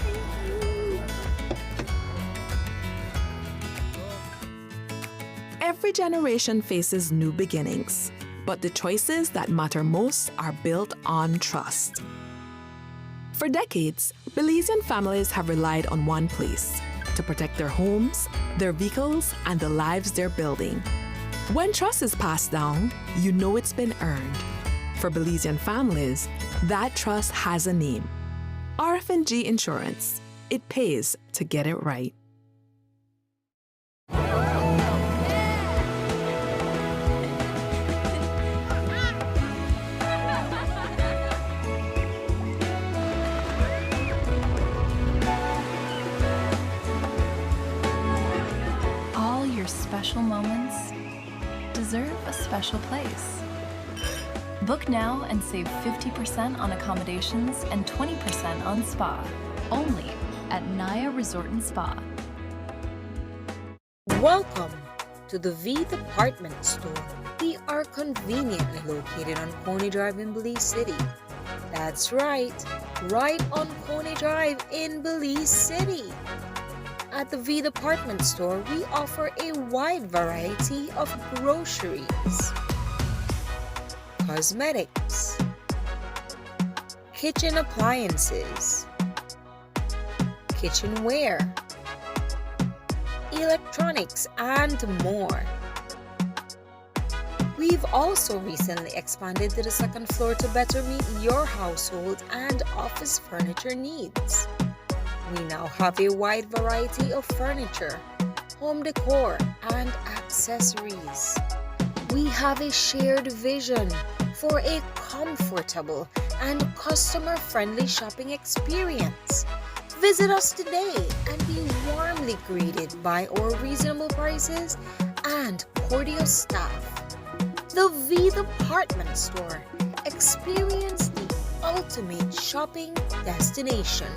Every generation faces new beginnings, but the choices that matter most are built on trust. For decades, Belizean families have relied on one place to protect their homes, their vehicles, and the lives they're building. When trust is passed down, you know it's been earned. For Belizean families, that trust has a name. RF&G Insurance. It pays to get it right. All your special moments deserve a special place. Book now and save 50% on accommodations and 20% on spa, only at Naya Resort and Spa. Welcome to the V Department Store. We are conveniently located on Coney Drive in Belize City. That's right on Coney Drive in Belize City. At the V Department Store, we offer a wide variety of groceries, cosmetics, kitchen appliances, kitchenware, electronics, and more. We've also recently expanded to the second floor to better meet your household and office furniture needs. We now have a wide variety of furniture, home decor, and accessories. We have a shared vision for a comfortable and customer-friendly shopping experience. Visit us today and be warmly greeted by our reasonable prices and cordial staff. The V Department Store. Experience the ultimate shopping destination.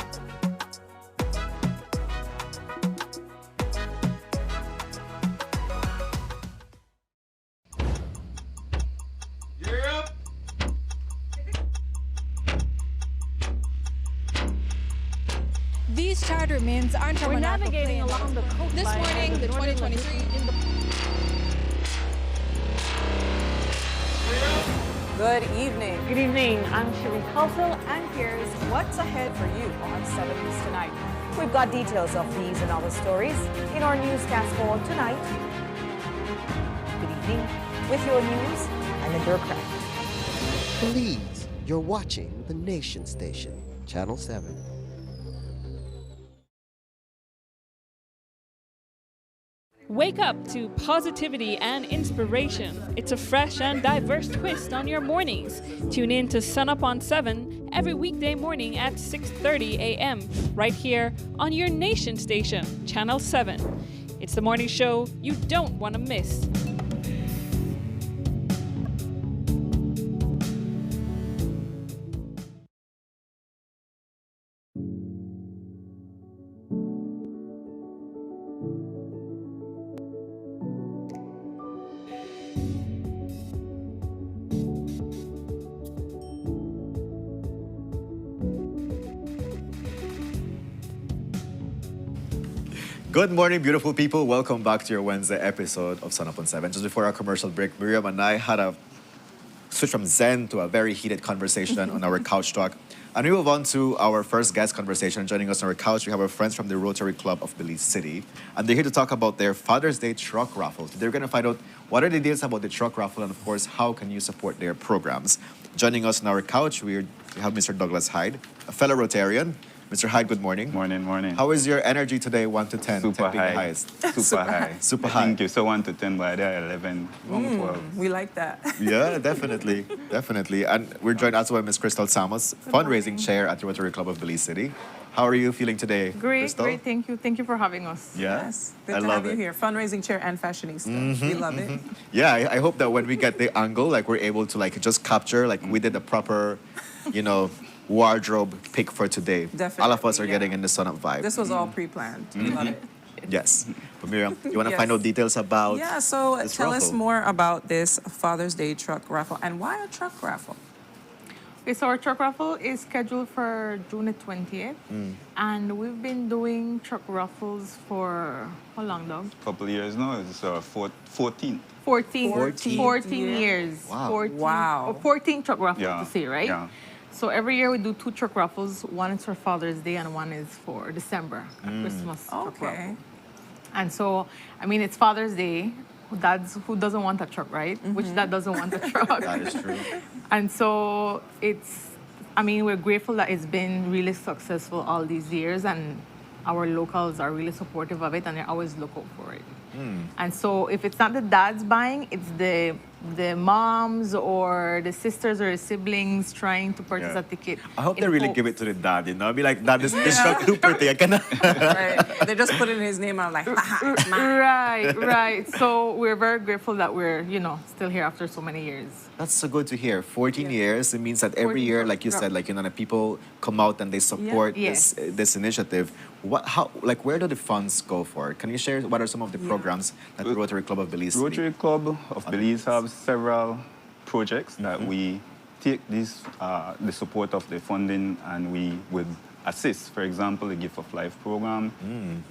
These charter mints aren't We're navigating along the coastline. This morning, the 2023. Good evening. Good evening. I'm Sherry Halsell, and here's What's ahead for you on 7 News tonight? We've got details of these and other stories in our newscast for tonight. Good evening. With your news, I'm Indra Craft. Belize, you're watching the Nation Station, Channel 7. Wake up to positivity and inspiration. It's a fresh and diverse twist on your mornings. Tune in to Sunup on 7 every weekday morning at 6:30 a.m. right here on your Nation Station, Channel 7. It's the morning show you don't want to miss. Good morning, beautiful people. Welcome back to your Wednesday episode of Sunup on 7. Just before our commercial break, Miriam and I had a switch from zen to a very heated conversation on our couch talk. And we move on to our first guest conversation. Joining us on our couch, we have our friends from the Rotary Club of Belize City. And they're here to talk about their Father's Day truck raffle. They're going to find out what are the details about the truck raffle and, of course, how can you support their programs. Joining us on our couch, we have Mr. Douglas Hyde, a fellow Rotarian. Mr. Hyde, good morning. Morning. How is your energy today, 1 to 10? Super 10 being high. the highest. Super high. Super I high. think you saw 1 to 10 by there, 11, 12. We like that. Yeah, definitely. And we're joined also by Ms. Crystal Samos, fundraising chair at the Rotary Club of Belize City. How are you feeling today, Crystal? Great. Thank you. Thank you for having us. Yeah? Yes. Good to have you here. Fundraising chair and fashionista. We love it. Yeah, I hope that when we get the angle, like we're able to like just capture, like we did a proper, wardrobe pick for today. Definitely, All of us are yeah. getting in the Sunup vibe. This was all pre-planned. We love it. Yes. But Miriam, you want to Yes. find out details about Yeah, so this tell us raffle? more about this Father's Day truck raffle and why a truck raffle? Okay, so our truck raffle is scheduled for June the 20th. And we've been doing truck raffles for how long, Doug? Couple years now, it's 14. 14 years. Wow. 14, Wow. 14 truck raffles Yeah, to say, right? yeah. So every year we do 2 truck raffles. One is for Father's Day and one is for December, a Christmas truck Okay. raffle. And so, I mean, it's Father's Day. Who doesn't want a truck, right? Which dad doesn't want a truck? That is true. And so we're grateful that it's been really successful all these years, and our locals are really supportive of it, and they always look out for it. And so if it's not the dads buying, it's the moms or the sisters or the siblings trying to purchase Yeah. a ticket. I hope they in really hopes- give it to the dad, Be like, Dad, this truck too pretty. I cannot. Right. They just put in his name. I'm like, it's mine. Right. So we're very grateful that we're, still here after so many years. That's so good to hear. 14 years. It means that every 14 year, years, like you yeah. said, the people come out and they support Yes. this initiative. Where do the funds go for? Can you share what are some of the programs that the Rotary Club of Belize? Rotary Club of Belize have several projects that we take the support of the funding, and we would assist. For example, the Gift of Life program.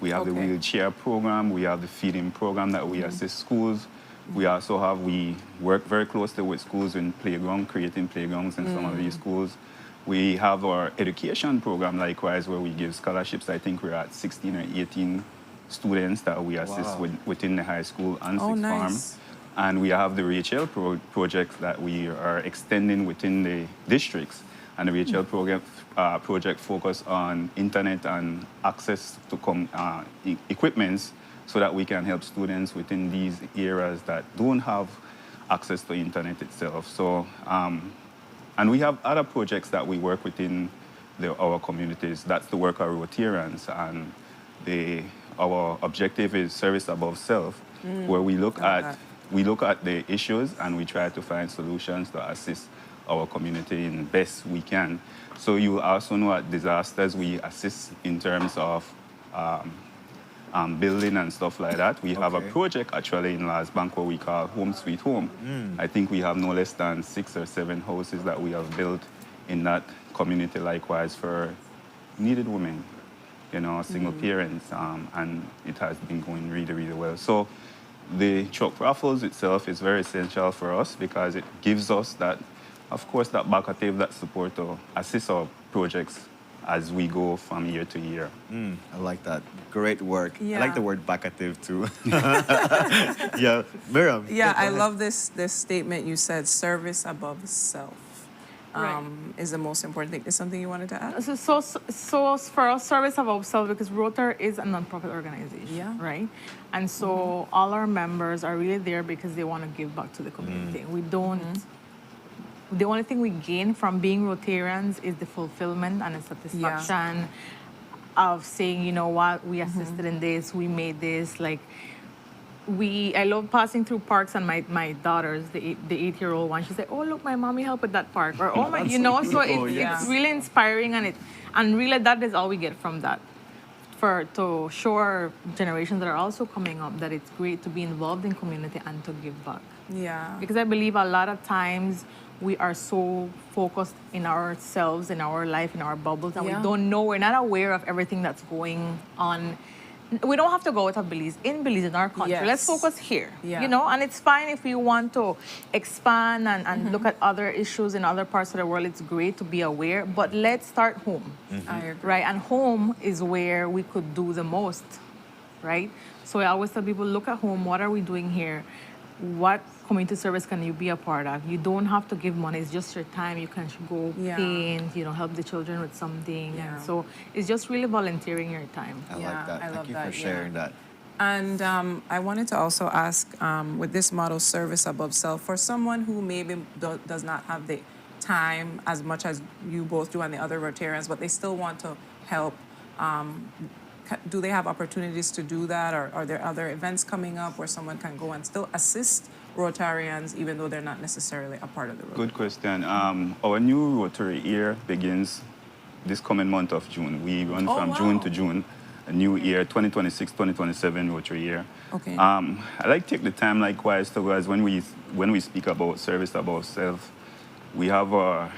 We have the Okay. wheelchair program. We have the feeding program that we assist schools. We also we work very closely with schools in creating playgrounds in some of these schools. We have our education program, likewise, where we give scholarships. I think we're at 16 or 18 students that we assist within the high school and sixth form. Nice. And we have the Rachel project that we are extending within the districts. And the Rachel project focus on internet and access to equipments so that we can help students within these areas that don't have access to internet itself. So, and we have other projects that we work within our communities. That's the work of Rotarians, and our objective is service above self, where we look at the issues and we try to find solutions to assist our community in best we can. So you also know at disasters we assist in terms of building and stuff like that. We have a project actually in Las Bank where we call Home Sweet Home. I think we have no less than 6 or 7 houses that we have built in that community, likewise for needed women, single parents, and it has been going really, really well. So the truck raffles itself is very essential for us because it gives us that, of course, that backative, that support to assist our projects as we go from year to year. I like that. Great work. I Yeah. like the word backative too. Yeah, Miriam. Yeah, go I ahead. love this statement you said, service above self. Right. Is the most important thing. Is something you wanted to add? So for us, service of ourselves, because Rotary is a nonprofit organization, Yeah. right? And so all our members are really there because they want to give back to the community. We don't. The only thing we gain from being Rotarians is the fulfillment and the satisfaction of saying, you know what, we assisted in this, we made this. I love passing through parks, and my daughters, the 8-year-old one, she said, "Oh, look, my mommy helped with that park," or "Oh my," That's so so it's, beautiful, it's really inspiring, and really that is all we get from that. To show our generations that are also coming up that it's great to be involved in community and to give back. Yeah. Because I believe a lot of times we are so focused in ourselves, in our life, in our bubbles, and we don't know, we're not aware of everything that's going on, we don't have to go out of Belize, in Belize, in our country. Yes. Let's focus here, Yeah. you know, and it's fine if you want to expand and look at other issues in other parts of the world. It's great to be aware, but let's start home, I agree. right? And home is where we could do the most, right? So I always tell people, look at home. What are we doing here? What community service can you be a part of? You don't have to give money. It's just your time. You can go Yeah. paint, you know, help the children with something. Yeah. And so it's just really volunteering your time. I Yeah, like that. I Thank love you that, for sharing that. And I wanted to also ask, with this model, service above self, for someone who maybe does not have the time as much as you both do and the other Rotarians, but they still want to help, do they have opportunities to do that? Or are there other events coming up where someone can go and still assist Rotarians, even though they're not necessarily a part of the Rotary? Good question. Our new Rotary year begins this coming month of June. We run from June to June, a new year, 2026, 2027 Rotary year. Okay. I like to take the time likewise to, as when we speak about service above self, we have our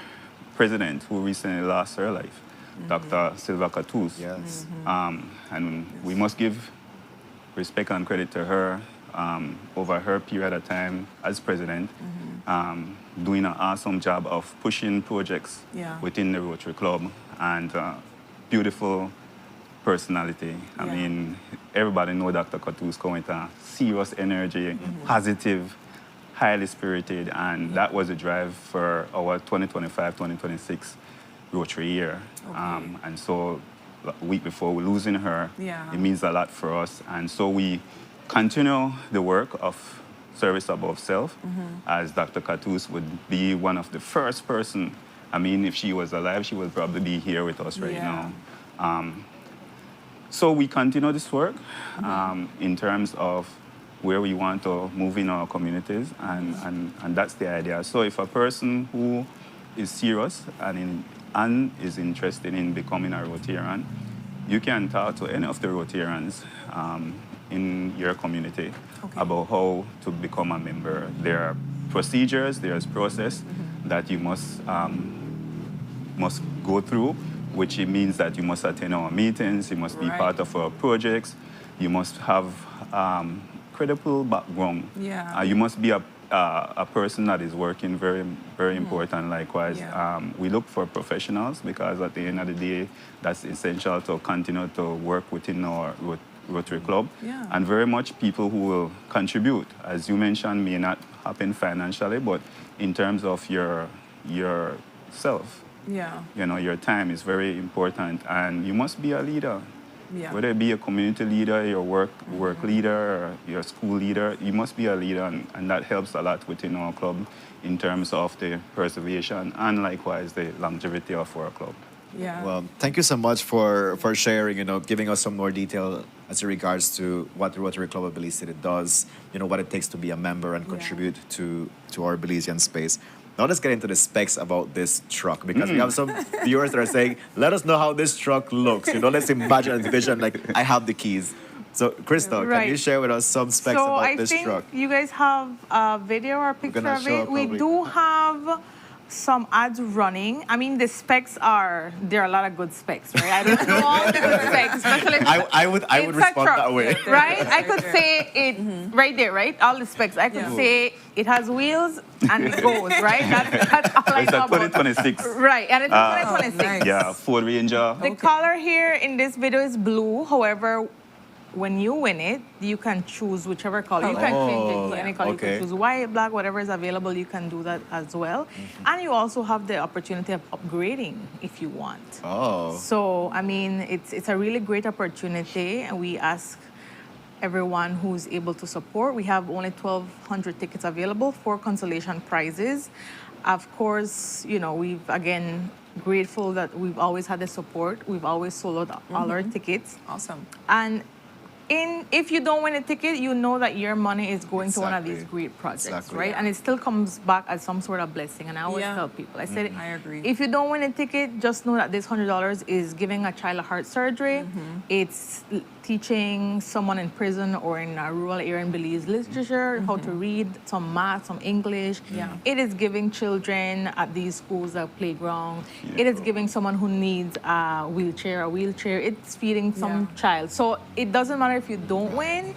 president who recently lost her life, Dr. Silva Catus. Yes. And we must give respect and credit to her over her period of time as president, doing an awesome job of pushing projects within the Rotary Club, and beautiful personality. I mean, everybody know Dr. Catus coming with a serious energy, positive, highly spirited, and that was a drive for our 2025-2026 Rotary year. Okay. And so a week before we're losing her, it means a lot for us. And so we continue the work of service above self, as Dr. Catus would be one of the first person. I mean, if she was alive, she would probably be here with us right now. So we continue this work in terms of where we want to move in our communities, and that's the idea. So if a person who is serious and is interested in becoming a Rotarian, you can talk to any of the Rotarians in your community about how to become a member. There are procedures, there's process that you must go through, which it means that you must attend our meetings, you must be part of our projects, you must have credible background. You must be a person that is working very, very important. Likewise, we look for professionals, because at the end of the day, that's essential to continue to work within our Rotary Club. And very much people who will contribute. As you mentioned, may not happen financially, but in terms of yourself, you know, your time is very important, and you must be a leader. Whether it be a community leader, your work leader, or your school leader, you must be a leader, and that helps a lot within our club in terms of the preservation and likewise the longevity of our club. Well, thank you so much for sharing, you know, giving us some more detail as in regards to what the Rotary Club of Belize City does, you know, what it takes to be a member and contribute to our Belizean space. Now let's get into the specs about this truck, because we have some viewers that are saying, let us know how this truck looks. You know, let's imagine a vision like, I have the keys. So, Crystal, can you share with us some specs about this truck? So I think you guys have a video or a picture of it. We do have some ads running. I mean, the specs there are a lot of good specs, right? I don't know all the good specs, especially I would respond that way. Right? I could say it right there, right? All the specs. I could say it has wheels and it goes, right? That's all I It's know a 2026. Right, and it's 2026. Yeah, Ford Ranger. The color here in this video is blue. However, when you win it, you can choose whichever color. You can change it to any color. You can choose white, black, whatever is available. You can do that as well. And you also have the opportunity of upgrading if you want. So, I mean, it's a really great opportunity, and we ask everyone who's able to support. We have only 1,200 tickets available for consolation prizes. Of course, you know, we've, again, grateful that we've always had the support. We've always sold out all our tickets. Awesome. And if you don't win a ticket, you know that your money is going to one of these great projects, right? And it still comes back as some sort of blessing. And I always tell people, I said, I agree. if you don't win a ticket, just know that this $100 is giving a child a heart surgery. It's teaching someone in prison or in a rural area in Belize literature, how to read, some math, some English. It is giving children at these schools a playground. It is giving someone who needs a wheelchair. It's feeding some child. So it doesn't matter if you don't win.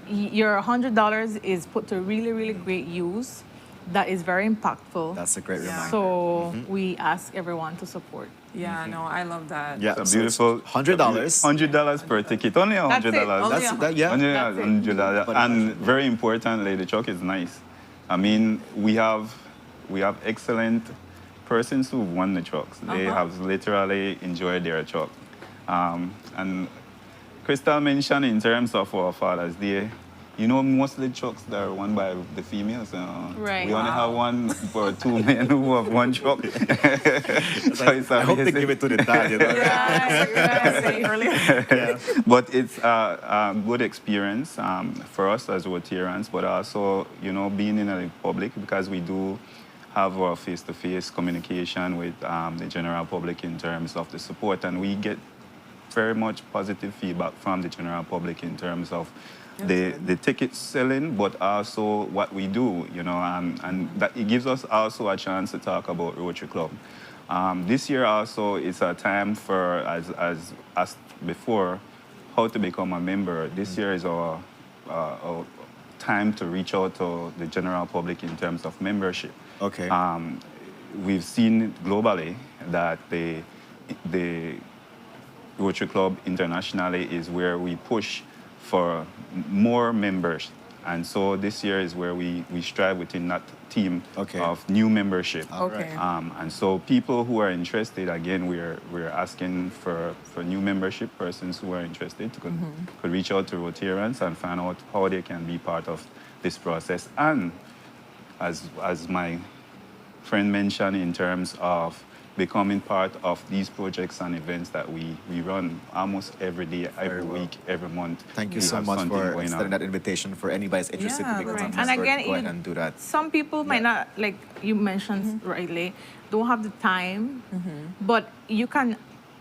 Your $100 is put to really, really great use. That is very impactful. That's a great reminder. So we ask everyone to support. Yeah, no, I love that. Yeah, it's a beautiful $100. $100 per ticket. Only $100. That's it. Only $100. And very importantly, the truck is nice. I mean, we have excellent persons who won the trucks. They have literally enjoyed their truck. And Crystal mentioned in terms of our Father's Day, you know, mostly trucks that are won by the females. Right. We only have one for 2 men who have one truck. So it's I hope they give it to the dad, you know. But it's a good experience for us as Rotarians, but also, you know, being in the public, because we do have our face-to-face communication with the general public in terms of the support, and we get very much positive feedback from the general public in terms of the ticket selling, but also what we do, you know, and that it gives us also a chance to talk about Rotary Club. This year also is a time for, as before, how to become a member. This year is our time to reach out to the general public in terms of membership. Okay. We've seen globally that the Rotary Club internationally is where we push for more members. And so this year is where we strive within that team of new membership. And so people who are interested, again, we're asking for new membership persons who are interested to could reach out to Rotarians and find out how they can be part of this process. And as my friend mentioned, in terms of becoming part of these projects and events that we run almost every day, every week, every month. Thank you so much for extending that invitation for anybody that's interested to become a member. And again, go ahead and do that. Some people might not, like you mentioned rightly, don't have the time, but you can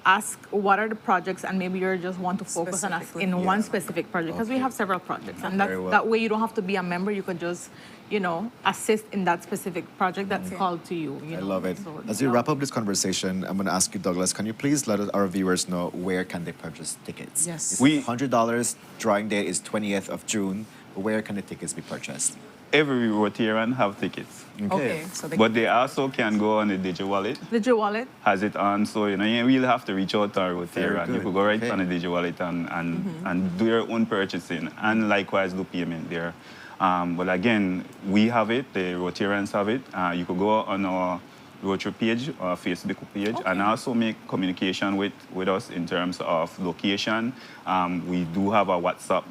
ask what are the projects, and maybe you just want to focus on us in one specific project, because we have several projects, and that way you don't have to be a member. You could just, you know, assist in that specific project that's called to you. I love it. So, as we wrap up this conversation, I'm going to ask you, Douglas, can you please let our viewers know where can they purchase tickets? Yes. It's $100. Drawing date is 20th of June. Where can the tickets be purchased? Every Rotarian have tickets. So but they also can go on the DigiWallet. DigiWallet has it on, so you know you really have to reach out to our Rotarian. You could go right on the DigiWallet and do your own purchasing, and likewise do payment there. But again, we have it, the Rotarians have it. You could go on our Rotary page, our Facebook page, and also make communication with us in terms of location. We do have a WhatsApp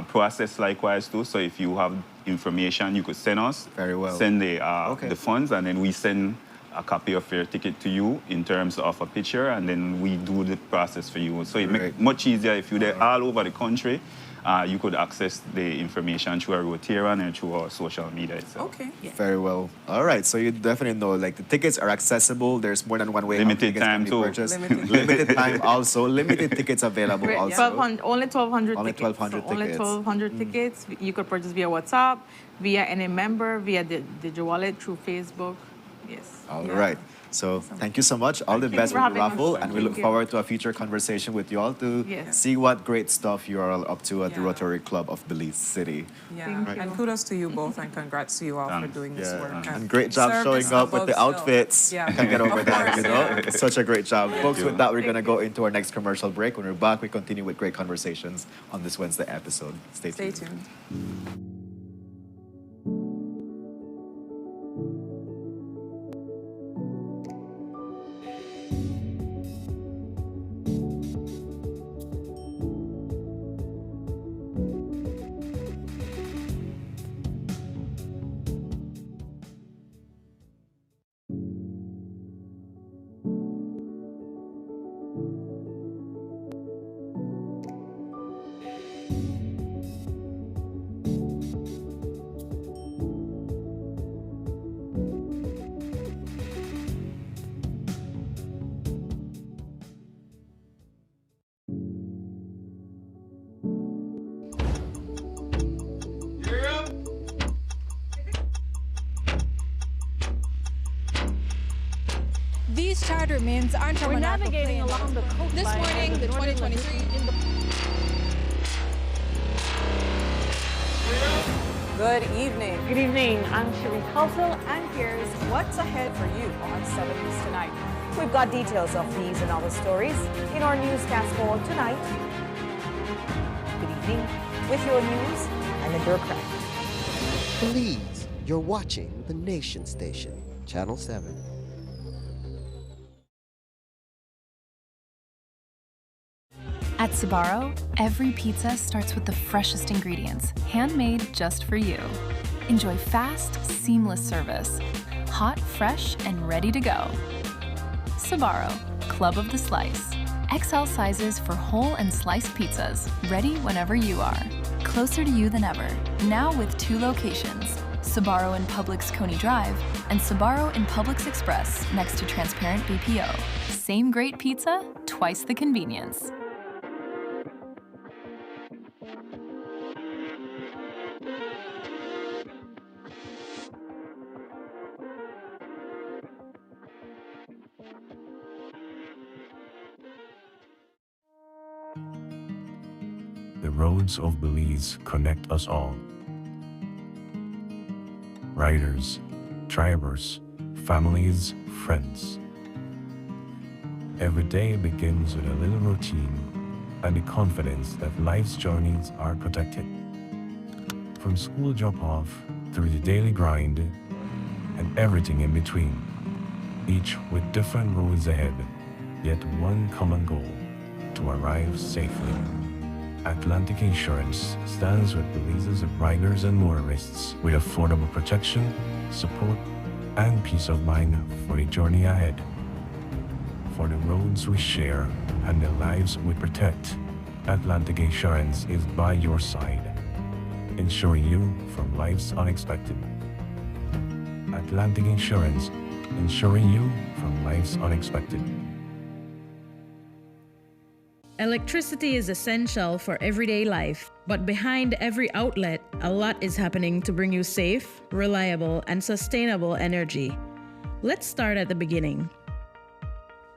process likewise too, so if you have information you could send us. Send the funds, and then we send a copy of your ticket to you in terms of a picture, and then we do the process for you. So it makes it much easier if you're there all over the country. You could access the information through our Rotarian and through our social media itself. Very well. All right, so you definitely know, like, the tickets are accessible. There's more than one way. Limited time too. Limited time also. Limited tickets available also. Only 1,200 only tickets. 1,200 So only 1,200 tickets. You could purchase via WhatsApp, via any member, via the DigiWallet, through Facebook. Yes. All right. So thank you so much. All the best with the raffle, and we look forward to a future conversation with you all to see what great stuff you are all up to at the Rotary Club of Belize City. And kudos to you both, and congrats to you all for doing this work. And great job showing up with the outfits. Can't get over that, you know? It's such a great job. Folks, with that, we're going to go into our next commercial break. When we're back, we continue with great conversations on this Wednesday episode. Stay tuned. charter means aren't We're navigating along the coastline. This morning, the 2023. Good evening. Good evening. I'm Cherie Culsel, and here's What's ahead for you on 7 News Tonight? We've got details of these and other stories in our newscast for tonight. Good evening. With your news, I'm Nadir Craft. Belize, you're watching the Nation Station, Channel 7. At Sbarro, every pizza starts with the freshest ingredients, handmade just for you. Enjoy fast, seamless service. Hot, fresh, and ready to go. Sbarro, Club of the Slice. XL sizes for whole and sliced pizzas, ready whenever you are. Closer to you than ever, now with 2 locations. Sbarro in Publix Coney Drive and Sbarro in Publix Express next to Transparent BPO. Same great pizza, twice the convenience. The roads of Belize connect us all. Riders, drivers, families, friends. Every day begins with a little routine and the confidence that life's journeys are protected. From school drop-off through the daily grind and everything in between, each with different roads ahead, yet one common goal: to arrive safely. Atlantic Insurance stands with Belize's riders and motorists with affordable protection, support, and peace of mind for the journey ahead. For the roads we share and the lives we protect, Atlantic Insurance is by your side, insuring you from life's unexpected. Atlantic Insurance, insuring you from life's unexpected. Electricity is essential for everyday life, but behind every outlet, a lot is happening to bring you safe, reliable, and sustainable energy. Let's start at the beginning.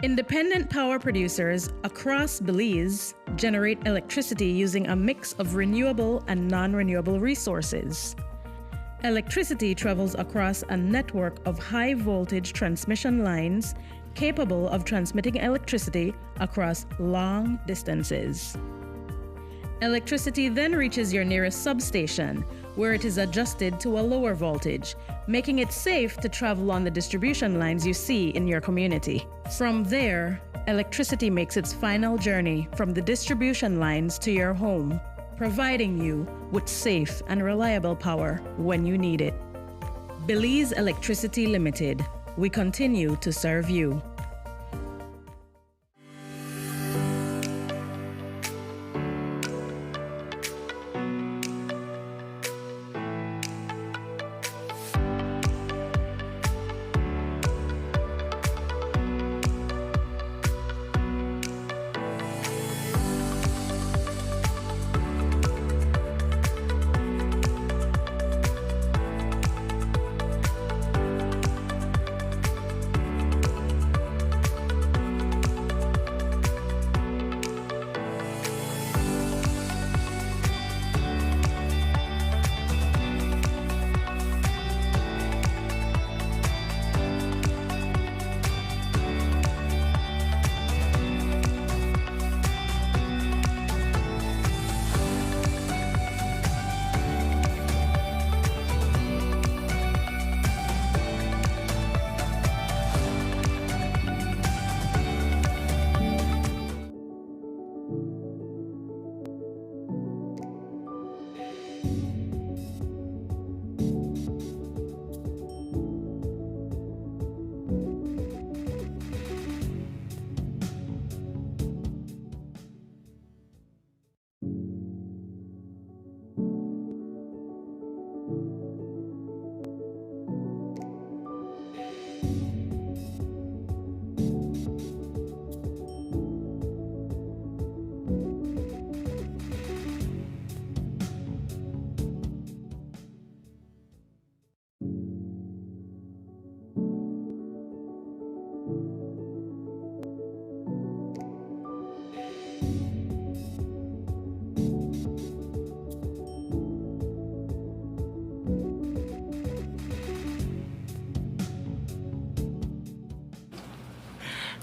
Independent power producers across Belize generate electricity using a mix of renewable and non-renewable resources. Electricity travels across a network of high-voltage transmission lines capable of transmitting electricity across long distances. Electricity then reaches your nearest substation, where it is adjusted to a lower voltage, making it safe to travel on the distribution lines you see in your community. From there, electricity makes its final journey from the distribution lines to your home, providing you with safe and reliable power when you need it. Belize Electricity Limited. We continue to serve you.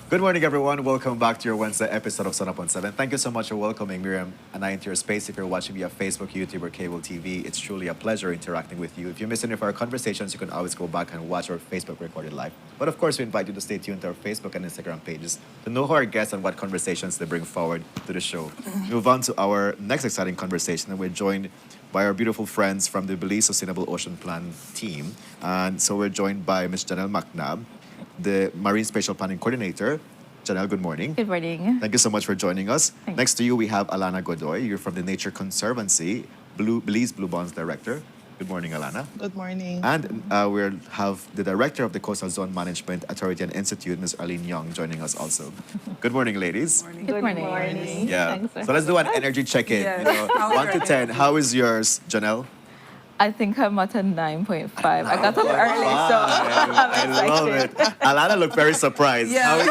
Good morning, everyone. Welcome back to your Wednesday episode of Sunup on 7. Thank you so much for welcoming Miriam and I into your space. If you're watching via Facebook, YouTube, or cable TV, it's truly a pleasure interacting with you. If you missed any of our conversations, you can always go back and watch our Facebook recorded live. But of course, we invite you to stay tuned to our Facebook and Instagram pages to know who our guests and what conversations they bring forward to the show. Move on to our next exciting conversation, and we're joined by our beautiful friends from the Belize Sustainable Ocean Plan team. And so we're joined by Ms. Janelle McNabb, the Marine Spatial Planning Coordinator. Janelle, good morning. Good morning. Thank you so much for joining us. Next to you, we have Alana Godoy. You're from the Nature Conservancy, Belize Blue Bonds Director. Good morning, Alana. Good morning. And we'll have the Director of the Coastal Zone Management Authority and Institute, Ms. Arlene Young, joining us also. Good morning, ladies. Good morning. Yeah. Thanks So let's do an energy check-in. Yes. 1 to 10. How is yours, Janelle? I think I'm at a 9.5. I got up early, so I love it. Alana looked very surprised. Yeah.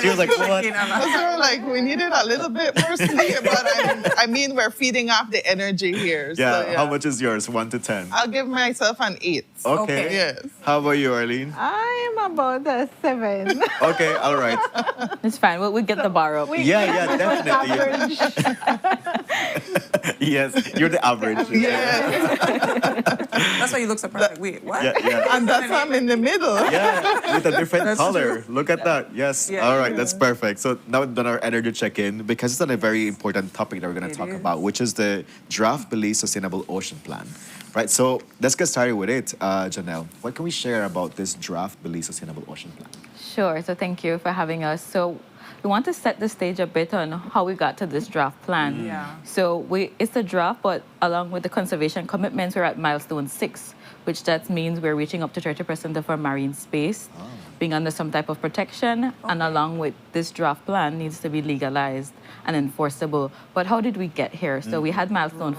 She was like, what? So like, we needed a little bit more sleep, but I mean, we're feeding off the energy here. Yeah. So, yeah. How much is yours? 1 to 10. I'll give myself an 8. Okay. Yes. How about you, Arlene? I'm about a 7. Okay, all right. It's fine. We'll get the bar up. Yeah, definitely. Yes, you're the average. That's why you look so perfect. Wait, what? Yeah. And that's why I'm in the middle. Yeah, with a different That's color. true. Look at that. Yes. Yeah. All right, that's perfect. So now we've done our energy check-in because it's on a very important topic that we're going to talk about, which is the Draft Belize Sustainable Ocean Plan. Right, so let's get started with it, Janelle. What can we share about this Draft Belize Sustainable Ocean Plan? Sure. So thank you for having us. So we want to set the stage a bit on how we got to this draft plan. Yeah. So it's a draft, but along with the conservation commitments, we're at milestone 6, which that means we're reaching up to 30% of our marine space, being under some type of protection, and along with this draft plan needs to be legalized and enforceable. But how did we get here? So we had milestone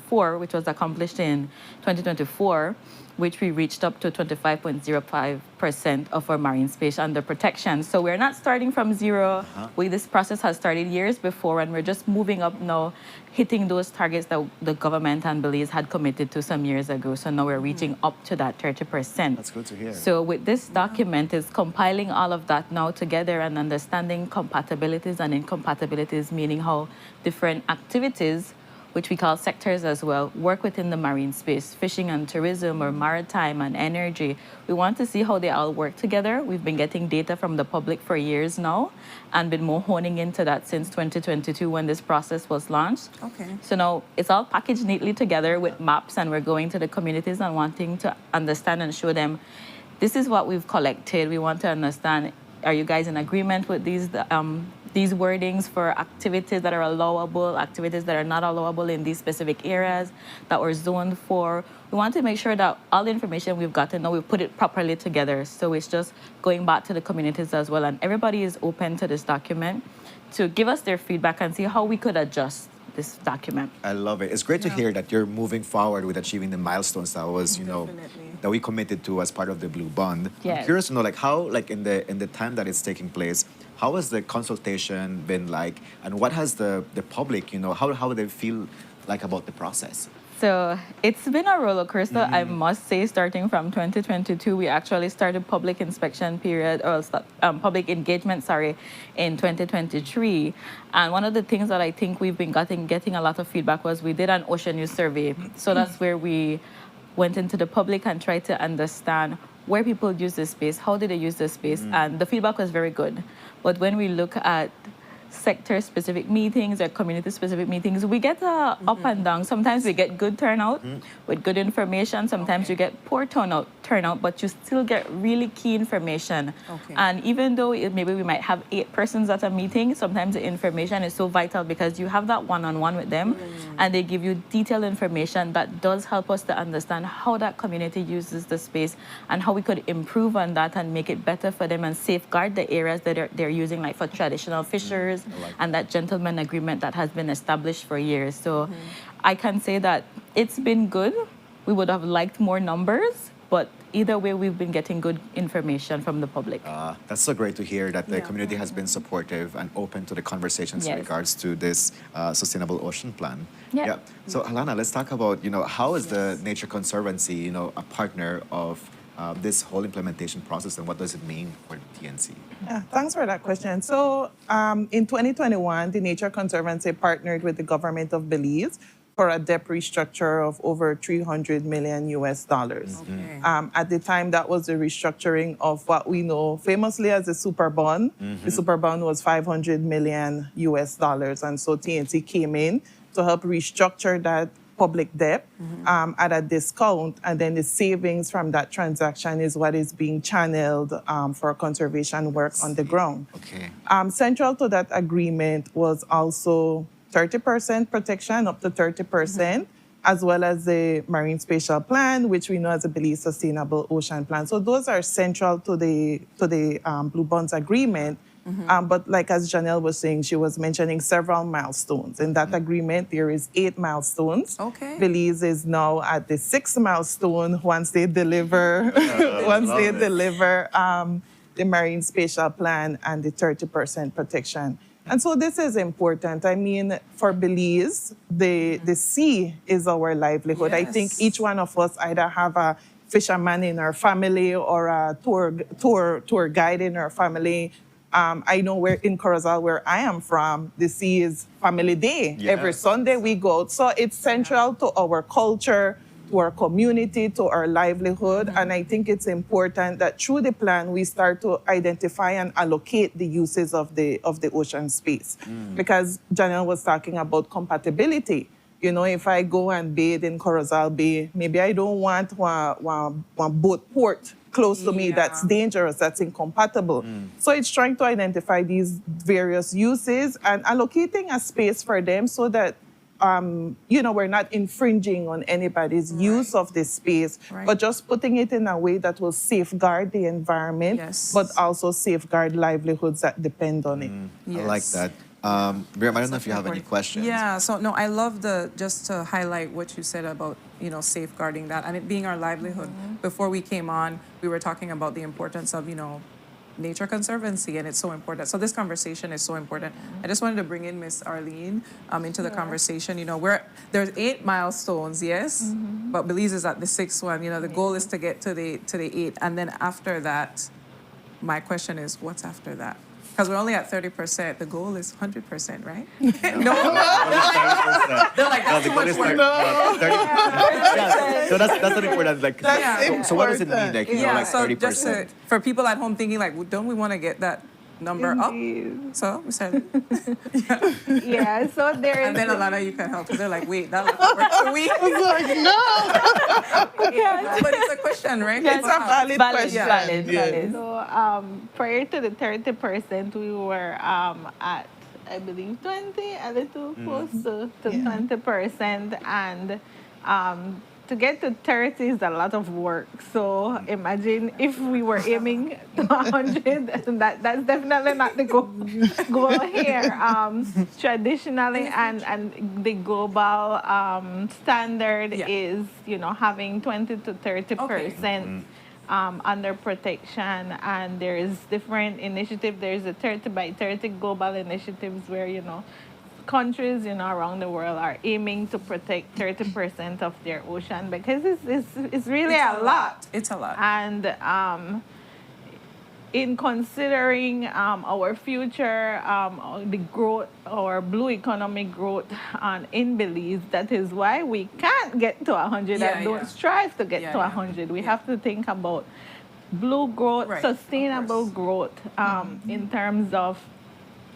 4, which was accomplished in 2024, which we reached up to 25.05% of our marine space under protection. So we're not starting from zero. This process has started years before, and we're just moving up now, hitting those targets that the government and Belize had committed to some years ago. So now we're reaching up to that 30%. That's good to hear. So with this document is compiling all of that now together and understanding compatibilities and incompatibilities, meaning how different activities, which we call sectors as well, work within the marine space, fishing and tourism or maritime and energy. We want to see how they all work together. We've been getting data from the public for years now and been more honing into that since 2022 when this process was launched. Okay. So now it's all packaged neatly together with maps, and we're going to the communities and wanting to understand and show them, this is what we've collected. We want to understand, are you guys in agreement with these wordings for activities that are allowable, activities that are not allowable in these specific areas that were zoned for? We want to make sure that all the information we've gotten now, we put it properly together. So it's just going back to the communities as well. And everybody is open to this document to give us their feedback and see how we could adjust this document. I love it. It's great to hear that you're moving forward with achieving the milestones that was, that we committed to as part of the Blue Bond. Yes. I'm curious to know, like, how, like, in the time that it's taking place, how has the consultation been like, and what has the public, how they feel like about the process? So it's been a roller coaster, I must say. Starting from 2022, we actually started public inspection period, or public engagement, in 2023. And one of the things that I think we've been getting a lot of feedback was we did an ocean use survey. So that's where we went into the public and tried to understand where people use this space, how did they use this space, and the feedback was very good. But when we look at sector-specific meetings or community-specific meetings, we get up and down. Sometimes we get good turnout with good information. Sometimes you get poor turnout, but you still get really key information. And even though maybe we might have 8 persons at a meeting, sometimes the information is so vital because you have that one-on-one with them, and they give you detailed information that does help us to understand how that community uses the space and how we could improve on that and make it better for them and safeguard the areas that they're using, like for traditional fishers, and that gentleman agreement that has been established for years. So I can say that it's been good. We would have liked more numbers, but either way, we've been getting good information from the public. That's so great to hear that the community has been supportive and open to the conversations in regards to this Sustainable Ocean Plan. So, Alana, let's talk about, how is the Nature Conservancy, a partner of this whole implementation process, and what does it mean for TNC? Yeah, thanks for that question. So in 2021, the Nature Conservancy partnered with the government of Belize for a debt restructure of over $300 million US dollars. Okay. At the time, that was the restructuring of what we know famously as the super bond. The super bond was $500 million US dollars, and so TNC came in to help restructure that public debt at a discount, and then the savings from that transaction is what is being channeled for conservation work on the ground. Okay. Central to that agreement was also 30% protection, up to 30%, as well as the Marine Spatial Plan, which we know as the Belize Sustainable Ocean Plan. So those are central to the Blue Bonds Agreement. But like as Janelle was saying, she was mentioning several milestones. In that agreement, there is 8 milestones. Okay. Belize is now at the 6th milestone once they deliver, the Marine Spatial Plan and the 30% protection. And so this is important. I mean, for Belize, the sea is our livelihood. I think each one of us either have a fisherman in our family or a tour guide in our family. I know where in Corozal, where I am from, the sea is family day. Yeah. Every Sunday we go out. So it's central to our culture, to our community, to our livelihood. And I think it's important that through the plan, we start to identify and allocate the uses of the ocean space. Because Janelle was talking about compatibility. You know, if I go and bathe in Corozal Bay, maybe I don't want one boat port close to me that's dangerous, that's incompatible. So it's trying to identify these various uses and allocating a space for them so that, we're not infringing on anybody's use of this space, but just putting it in a way that will safeguard the environment, but also safeguard livelihoods that depend on it. I like that. Miriam, I don't know if you have any questions. Yeah, so no, I love just to highlight what you said about, safeguarding that and it being our livelihood. Before we came on, we were talking about the importance of, Nature Conservancy, and it's so important. So this conversation is so important. I just wanted to bring in Miss Arlene into the conversation. There's 8 milestones, yes, but Belize is at the 6th one. The goal is to get to the 8, and then after that, my question is, what's after that? Because we're only at 30%. The goal is 100%, right? No. They're like, that's too much work. So that's not important. So what does it mean? Like, like so 30%? just for people at home thinking, like, don't we want to get that number up? So, Ms. Arlene. Yeah, so there is... And then Alana, you can help. They're like, wait, that works for we. I was like, no. But it's a question, right? It's a valid question. Valid. So prior to the 30%, we were at, I believe, 20, a little close to 20%. And to get to 30 is a lot of work. So imagine if we were aiming to 100, that's definitely not the goal here. Traditionally, and the global standard is, having 20 to 30% under protection. And there's different initiatives. There's a 30 by 30 global initiatives where, countries around the world are aiming to protect 30% of their ocean because it's really a lot. It's a lot. And in considering our future, the growth, our blue economic growth in Belize, that is why we can't get to 100 and don't strive to get to 100. We have to think about blue growth, sustainable growth in terms of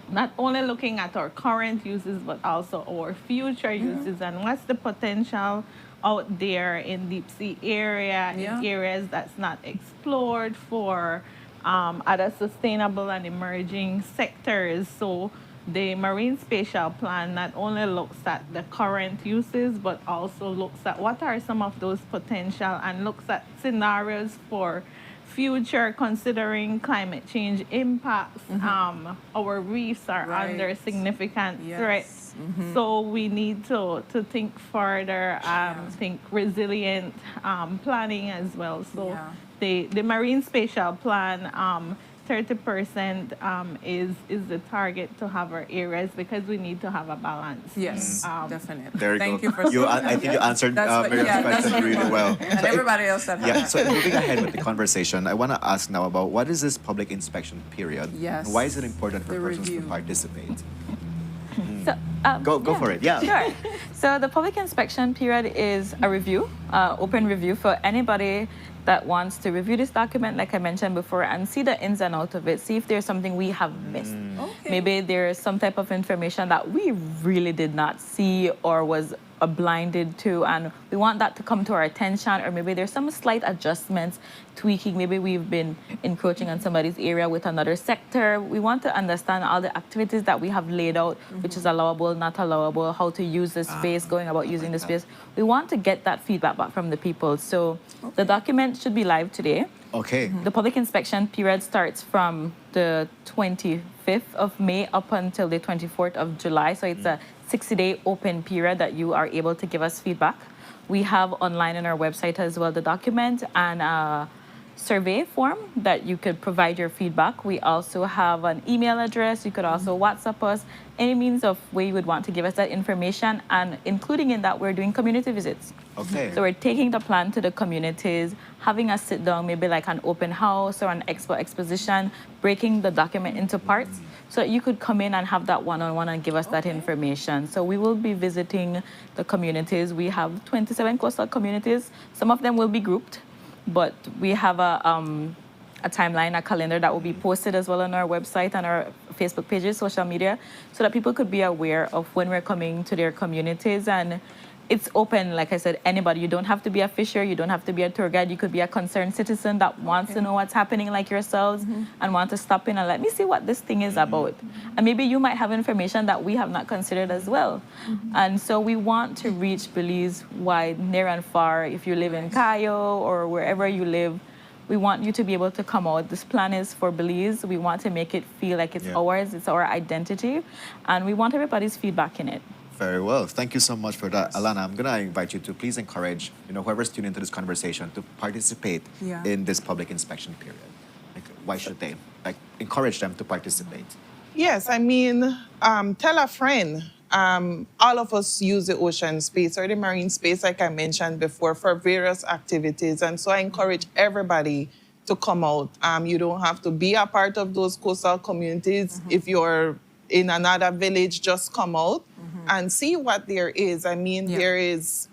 not only looking at our current uses, but also our future uses and what's the potential out there in deep sea area, in areas that's not explored for other sustainable and emerging sectors. So the Marine Spatial Plan not only looks at the current uses, but also looks at what are some of those potential and looks at scenarios for future, considering climate change impacts. Our reefs are under significant threat. So we need to think further, think resilient planning as well. So the Marine Spatial Plan 30% is the target to have our areas because we need to have a balance. Yes, definitely. There you Thank go. you for saying I think you answered That's Miriam's question really well. And everybody else that Yeah, has. so moving ahead with the conversation, I want to ask now about what is this public inspection period? Yes. And why is it important for The persons review. to participate? So, Go for it, yeah. Sure. So the public inspection period is a review, open review for anybody that wants to review this document, like I mentioned before, and see the ins and outs of it, see if there's something we have missed. Okay. Maybe there's some type of information that we really did not see or was blinded to, and we want that to come to our attention, or maybe there's some slight adjustments, tweaking. Maybe we've been encroaching on somebody's area with another sector. We want to understand all the activities that we have laid out, which is allowable, not allowable, how to use the space, going about using the space. We want to get that feedback back from the people. So the document should be live today. Okay. The public inspection period starts from the 25th of May up until the 24th of July. So it's a 60-day open period that you are able to give us feedback. We have online on our website as well the document and a survey form that you could provide your feedback. We also have an email address. You could also WhatsApp us, any means of way you would want to give us that information. And including in that, we're doing community visits. Okay. So we're taking the plan to the communities, having a sit down, maybe like an open house or an exposition, breaking the document into parts so that you could come in and have that one-on-one and give us that information. So we will be visiting the communities. We have 27 coastal communities. Some of them will be grouped, but we have a timeline, a calendar that will be posted as well on our website and our Facebook pages, social media, so that people could be aware of when we're coming to their communities. And it's open, like I said, anybody. You don't have to be a fisher, you don't have to be a tour guide. You could be a concerned citizen that wants to know what's happening like yourselves and want to stop in and let me see what this thing is about. And maybe you might have information that we have not considered as well. And so we want to reach Belize wide, near and far. If you live in Cayo or wherever you live, we want you to be able to come out. This plan is for Belize. We want to make it feel like it's ours, it's our identity, and we want everybody's feedback in it. Very well. Thank you so much for that. Alana, I'm going to invite you to please encourage, whoever's tuned into this conversation to participate in this public inspection period. Like, why should they? Like, encourage them to participate. Yes, I mean, tell a friend. All of us use the ocean space or the marine space, like I mentioned before, for various activities. And so I encourage everybody to come out. You don't have to be a part of those coastal communities. If you're in another village, just come out and see what there is. I mean, there is,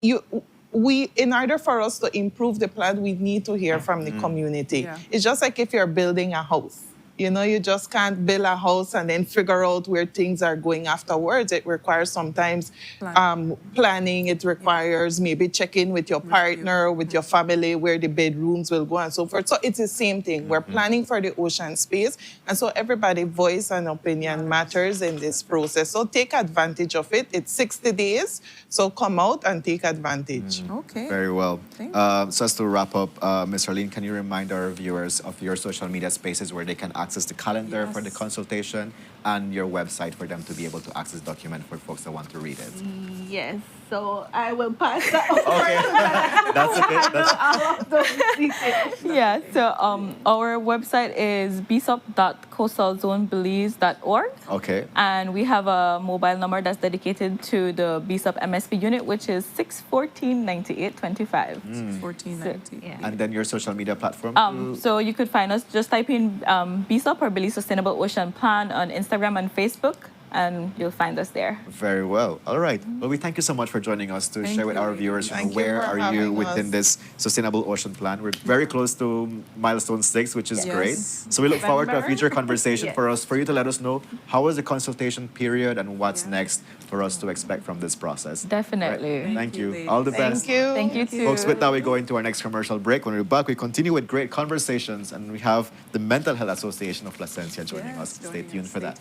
in order for us to improve the plan, we need to hear from the community. It's just like if you're building a house. You just can't build a house and then figure out where things are going afterwards. It requires sometimes planning. It requires maybe checking with your partner, with your family, where the bedrooms will go and so forth. So it's the same thing. We're planning for the ocean space. And so everybody's voice and opinion matters in this process. So take advantage of it. It's 60 days. So come out and take advantage. Okay. Very well. So as to wrap up, Ms. Arlene, can you remind our viewers of your social media spaces where they can access the calendar for the consultation and your website for them to be able to access the document for folks that want to read it? Yes, so I will pass that over. That's okay. Yeah, so our website is bsup.coastalzonebelize.org. Okay. And we have a mobile number that's dedicated to the BSUP MSP unit, which is 614-9825. 614-98. And then your social media platform? So you could find us, just type in BSUP or Belize Sustainable Ocean Plan on Instagram and Facebook, and you'll find us there. Very well. All right. Well, we thank you so much for joining us to share with our viewers where are you within this Sustainable Ocean Plan. We're very close to milestone 6, which is great. So we look forward to a future conversation for you to let us know how was the consultation period and what's next for us to expect from this process. Definitely. Right. Thank you. All the best. Thank you too. Folks, with that, we go into our next commercial break. When we're back, we continue with great conversations, and we have the Mental Health Association of Placencia joining us. Stay tuned for that.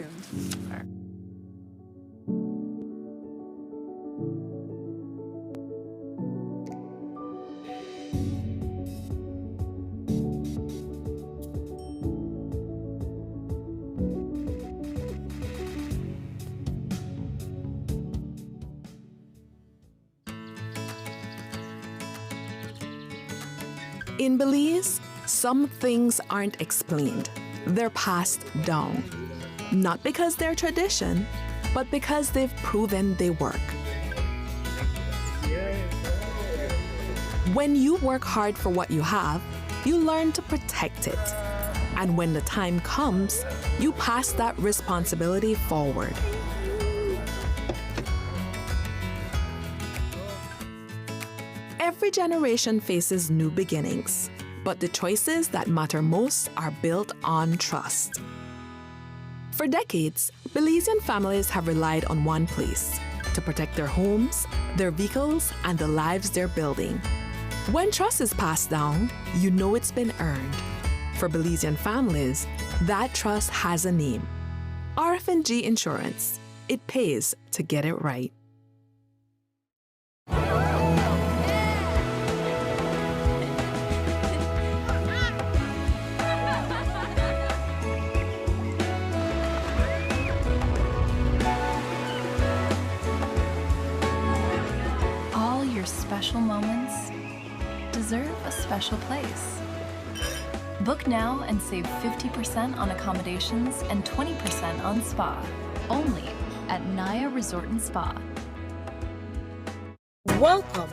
In Belize, Some things aren't explained, they're passed down. Not because they're tradition, but because they've proven they work. When you work hard for what you have, you learn to protect it. And when the time comes, you pass that responsibility forward. Every generation faces new beginnings, but the choices that matter most are built on trust. For decades, Belizean families have relied on one place to protect their homes, their vehicles, and the lives they're building. When trust is passed down, you know it's been earned. For Belizean families, that trust has a name. RF&G Insurance. It pays to get it right. All your special moments deserve a special place. Book now and save 50% on accommodations and 20% on spa. Only at Naya Resort and Spa. Welcome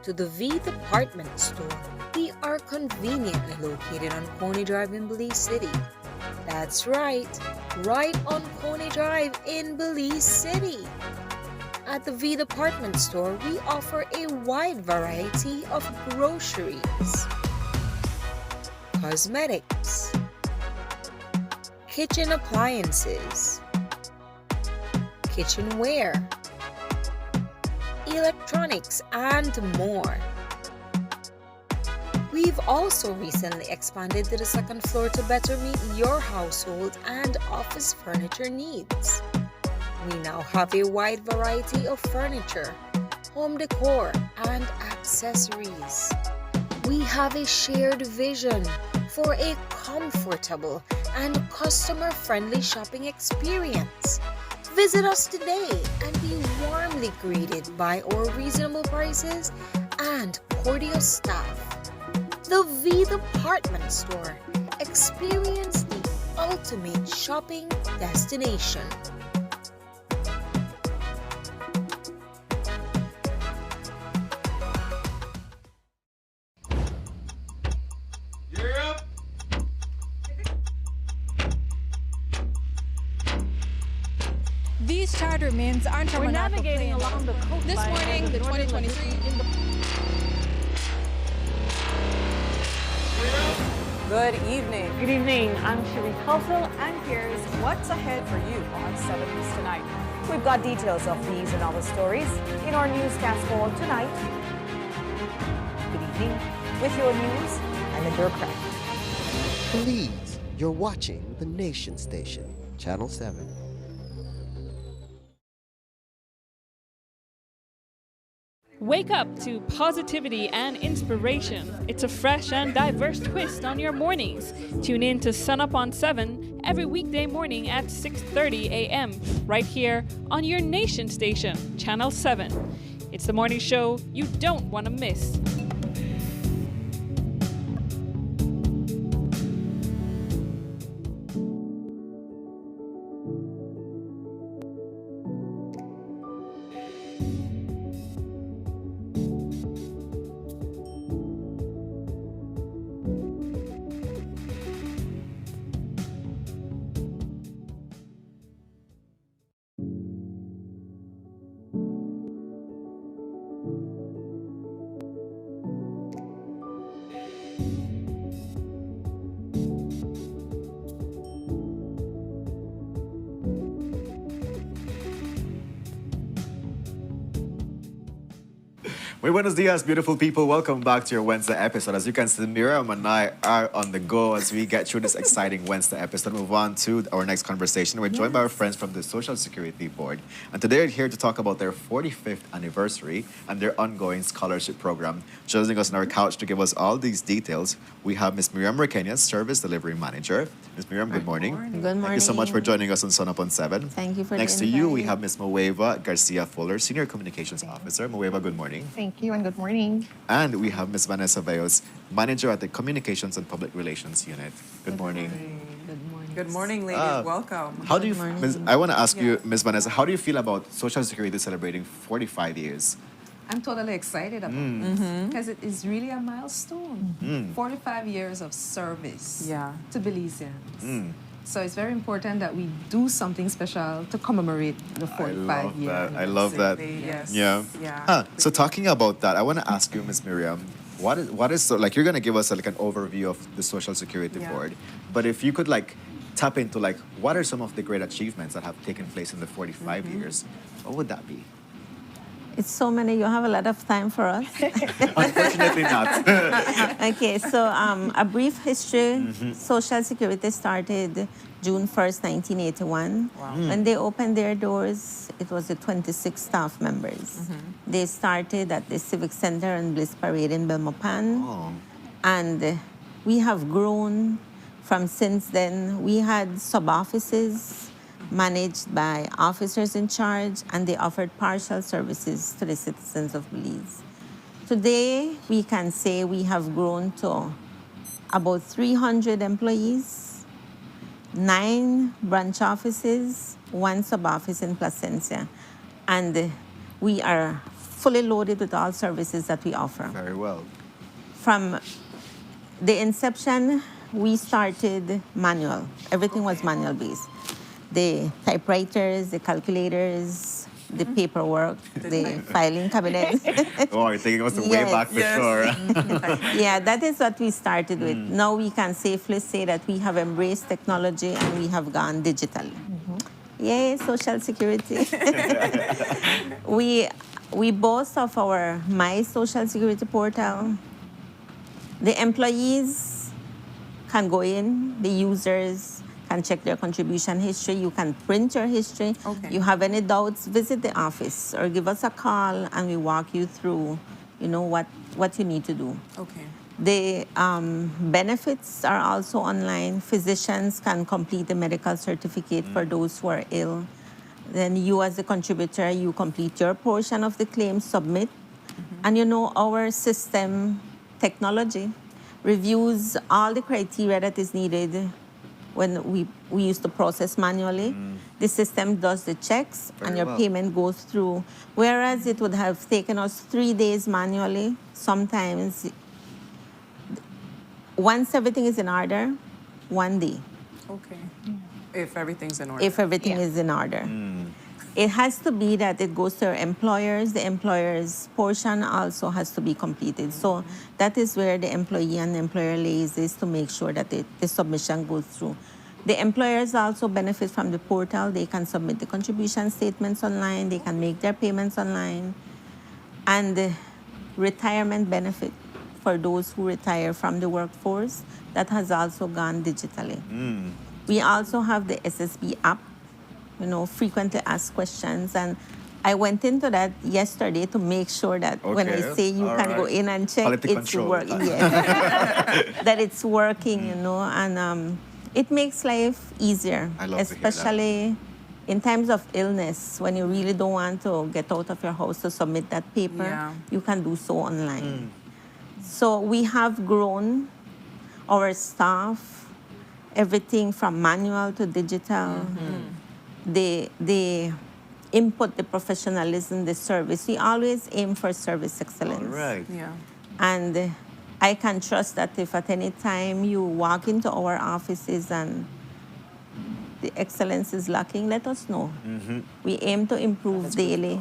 to the V Department Store. We are conveniently located on Coney Drive in Belize City. That's right on Coney Drive in Belize City. At the V Department Store, we offer a wide variety of groceries, cosmetics, kitchen appliances, kitchenware, electronics, and more. We've also recently expanded to the second floor to better meet your household and office furniture needs. We now have a wide variety of furniture, home decor, and accessories. We have a shared vision for a comfortable and customer-friendly shopping experience. Visit us today and be warmly greeted by our reasonable prices and cordial staff. The V Department Store. Experience the ultimate shopping destination. These charter means aren't We're navigating along the coastline. This morning, the 2023 Good evening. Good evening. I'm Sheree Culsel, and here's What's ahead for you on 7 News tonight? We've got details of these and other stories in our newscast for tonight. Good evening. With your news, I'm Dirk Crack. Belize, you're watching the Nation Station, Channel 7. Wake up to positivity and inspiration. It's a fresh and diverse twist on your mornings. Tune in to Sunup on 7 every weekday morning at 6:30 a.m. right here on your Nation Station, Channel 7. It's the morning show you don't want to miss. Muy buenos dias, beautiful people. Welcome back to your Wednesday episode. As you can see, Miriam and I are on the go as we get through this exciting Wednesday episode. Move on to our next conversation. We're joined by our friends from the Social Security Board. And today they're here to talk about their 45th anniversary and their ongoing scholarship program. Joining us on our couch to give us all these details, we have Ms. Miriam Requena, Service Delivery Manager. Ms. Miriam, good morning. Good morning. Thank you so much for joining us on Sun Up on 7. Thank you for Next the to you, invite. we have Ms. Mueva Garcia Fuller, Senior Communications Officer. Mueva, good morning. Thank Thank you and good morning. And we have Ms. Vanessa Bayos, Manager at the Communications and Public Relations Unit. Good morning. Good morning, ladies. Welcome. How do you, I want to ask you, Ms. Vanessa, how do you feel about Social Security celebrating 45 years? I'm totally excited about it because it is really a milestone. 45 years of service to Belizeans. So it's very important that we do something special to commemorate the 45 years. I love that. Yes. Yeah. So talking about that, I want to ask you, Ms. Miriam, what is so, like, you're going to give us like an overview of the Social Security Board, but if you could like tap into like what are some of the great achievements that have taken place in the 45 years, what would that be? It's so many, you have a lot of time for us. Unfortunately not. Okay, so a brief history. Social Security started June 1st, 1981. Wow. When they opened their doors, it was the 26 staff members. They started at the Civic Center and Bliss Parade in Belmopan. And we have grown from since then. We had sub-offices managed by officers in charge, and they offered partial services to the citizens of Belize. Today, we can say we have grown to about 300 employees, 9 branch offices, 1 sub-office in Placencia, and we are fully loaded with all services that we offer. Very well. From the inception, we started manual. Everything was manual based. The typewriters, the calculators, the paperwork, the filing cabinet. Oh, you're taking us way back for sure. Yeah, that is what we started with. Now we can safely say that we have embraced technology and we have gone digital. Yay, Social Security. We boast of our My Social Security portal. The employees can go in, the users can check their contribution history. You can print your history. You have any doubts, visit the office or give us a call and we walk you through, what you need to do. The benefits are also online. Physicians can complete the medical certificate for those who are ill. Then you as a contributor, you complete your portion of the claim, submit. And our system technology reviews all the criteria that is needed when we used to process manually. The system does the checks and your payment goes through. Whereas it would have taken us 3 days manually, sometimes once everything is in order, 1 day. If everything's in order. If everything is in order. It has to be that it goes to our employers. The employer's portion also has to be completed. So that is where the employee and the employer liaises to make sure that the submission goes through. The employers also benefit from the portal. They can submit the contribution statements online. They can make their payments online. And the retirement benefit for those who retire from the workforce, that has also gone digitally. We also have the SSB app, frequently asked questions. And I went into that yesterday to make sure that when I say you can go in and check, it's working. That it's working, and it makes life easier, especially in times of illness, when you really don't want to get out of your house to submit that paper, you can do so online. So we have grown our staff, everything from manual to digital. The input, the professionalism, the service. We always aim for service excellence. And I can trust that if at any time you walk into our offices and the excellence is lacking, let us know. We aim to improve daily.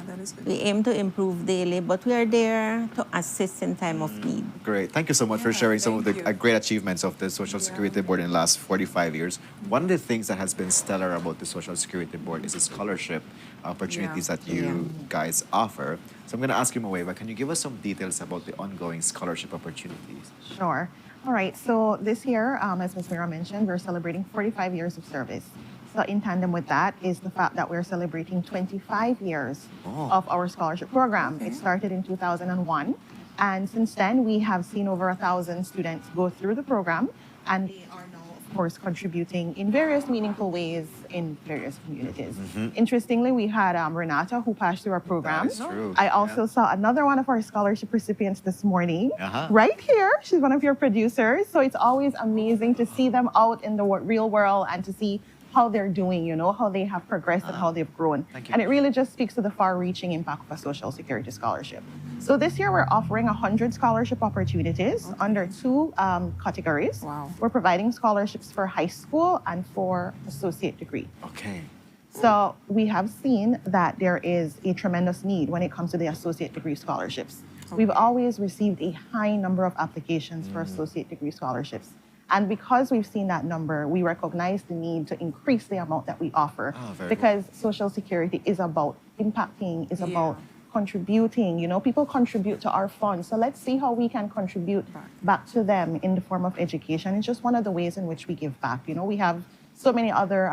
That is good. We aim to improve daily, but we are there to assist in time of need. Great. Thank you so much for sharing some of the great achievements of the Social Security Board in the last 45 years. One of the things that has been stellar about the Social Security Board is the scholarship opportunities that you guys offer. So I'm going to ask you, Maweva, can you give us some details about the ongoing scholarship opportunities? Sure. All right, so this year, as Ms. Mira mentioned, we're celebrating 45 years of service. So in tandem with that is the fact that we're celebrating 25 years of our scholarship program. It started in 2001, and since then we have seen over 1,000 students go through the program, and they are now, of course, contributing in various meaningful ways in various communities. Interestingly, we had Renata who passed through our program. That is true. I also saw another one of our scholarship recipients this morning, Uh-huh. right here. She's one of your producers. So it's always amazing to see them out in the real world and to see how they're doing, you know, how they have progressed and how they've grown. Thank you. And it really just speaks to the far-reaching impact of a Social Security scholarship. So this year we're offering 100 scholarship opportunities under two categories. Wow. We're providing scholarships for high school and for associate degree. Okay. So we have seen that there is a tremendous need when it comes to the associate degree scholarships. We've always received a high number of applications for associate degree scholarships. And because we've seen that number, we recognize the need to increase the amount that we offer because Social Security is about impacting, is about contributing. You know, people contribute to our funds. So let's see how we can contribute back to them in the form of education. It's just one of the ways in which we give back. You know, we have so many other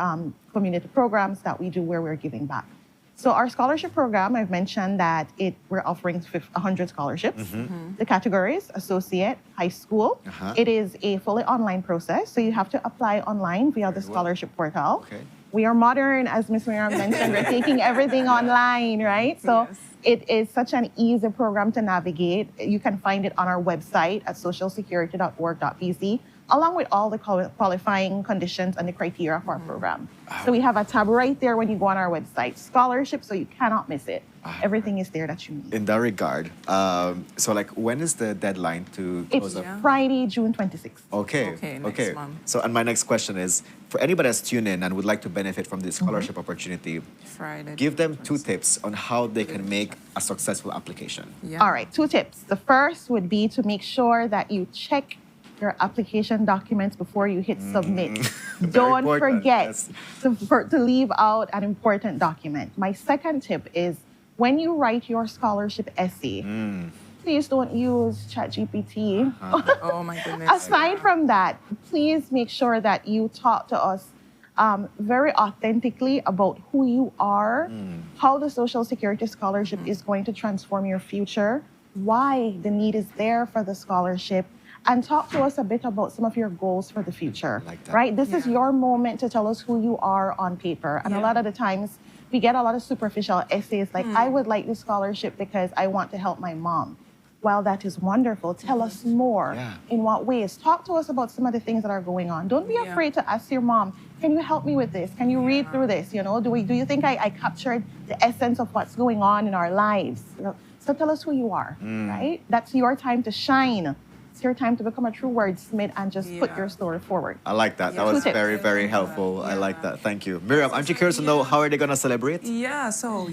community programs that we do where we're giving back. So our scholarship program, I've mentioned that we're offering 100 scholarships. The categories, associate, high school. It is a fully online process, so you have to apply online via the scholarship portal. We are modern, as Ms. Miriam mentioned. We're taking everything online, right? So it is such an easy program to navigate. You can find it on our website at socialsecurity.org.bc, along with all the qualifying conditions and the criteria for our program. So we have a tab right there when you go on our website, scholarship, so you cannot miss it. Everything is there that you need. In that regard, so like when is the deadline to close It's up? Friday, June 26th. Okay. next month. So, and my next question is, for anybody that's tuned in and would like to benefit from this scholarship opportunity, Friday. give them 2 tips on how they can make a successful application. All right, 2 tips. The first would be to make sure that you check your application documents before you hit submit. Don't forget to leave out an important document. My second tip is when you write your scholarship essay, please don't use ChatGPT. Oh my goodness. Aside from that, please make sure that you talk to us very authentically about who you are, how the Social Security scholarship is going to transform your future, why the need is there for the scholarship, and talk to us a bit about some of your goals for the future. Right? This is your moment to tell us who you are on paper. And a lot of the times, we get a lot of superficial essays like, I would like this scholarship because I want to help my mom. While that is wonderful, tell us more. In what ways? Talk to us about some of the things that are going on. Don't be afraid to ask your mom, can you help me with this? Can you read through this? You know, do you think I captured the essence of what's going on in our lives? You know, so tell us who you are, right? That's your time to shine. It's your time to become a true wordsmith and just put your story forward. I like that. That was very, very helpful. I like that. Thank you. Miriam, aren't you curious to know how are they going to celebrate? Yeah, so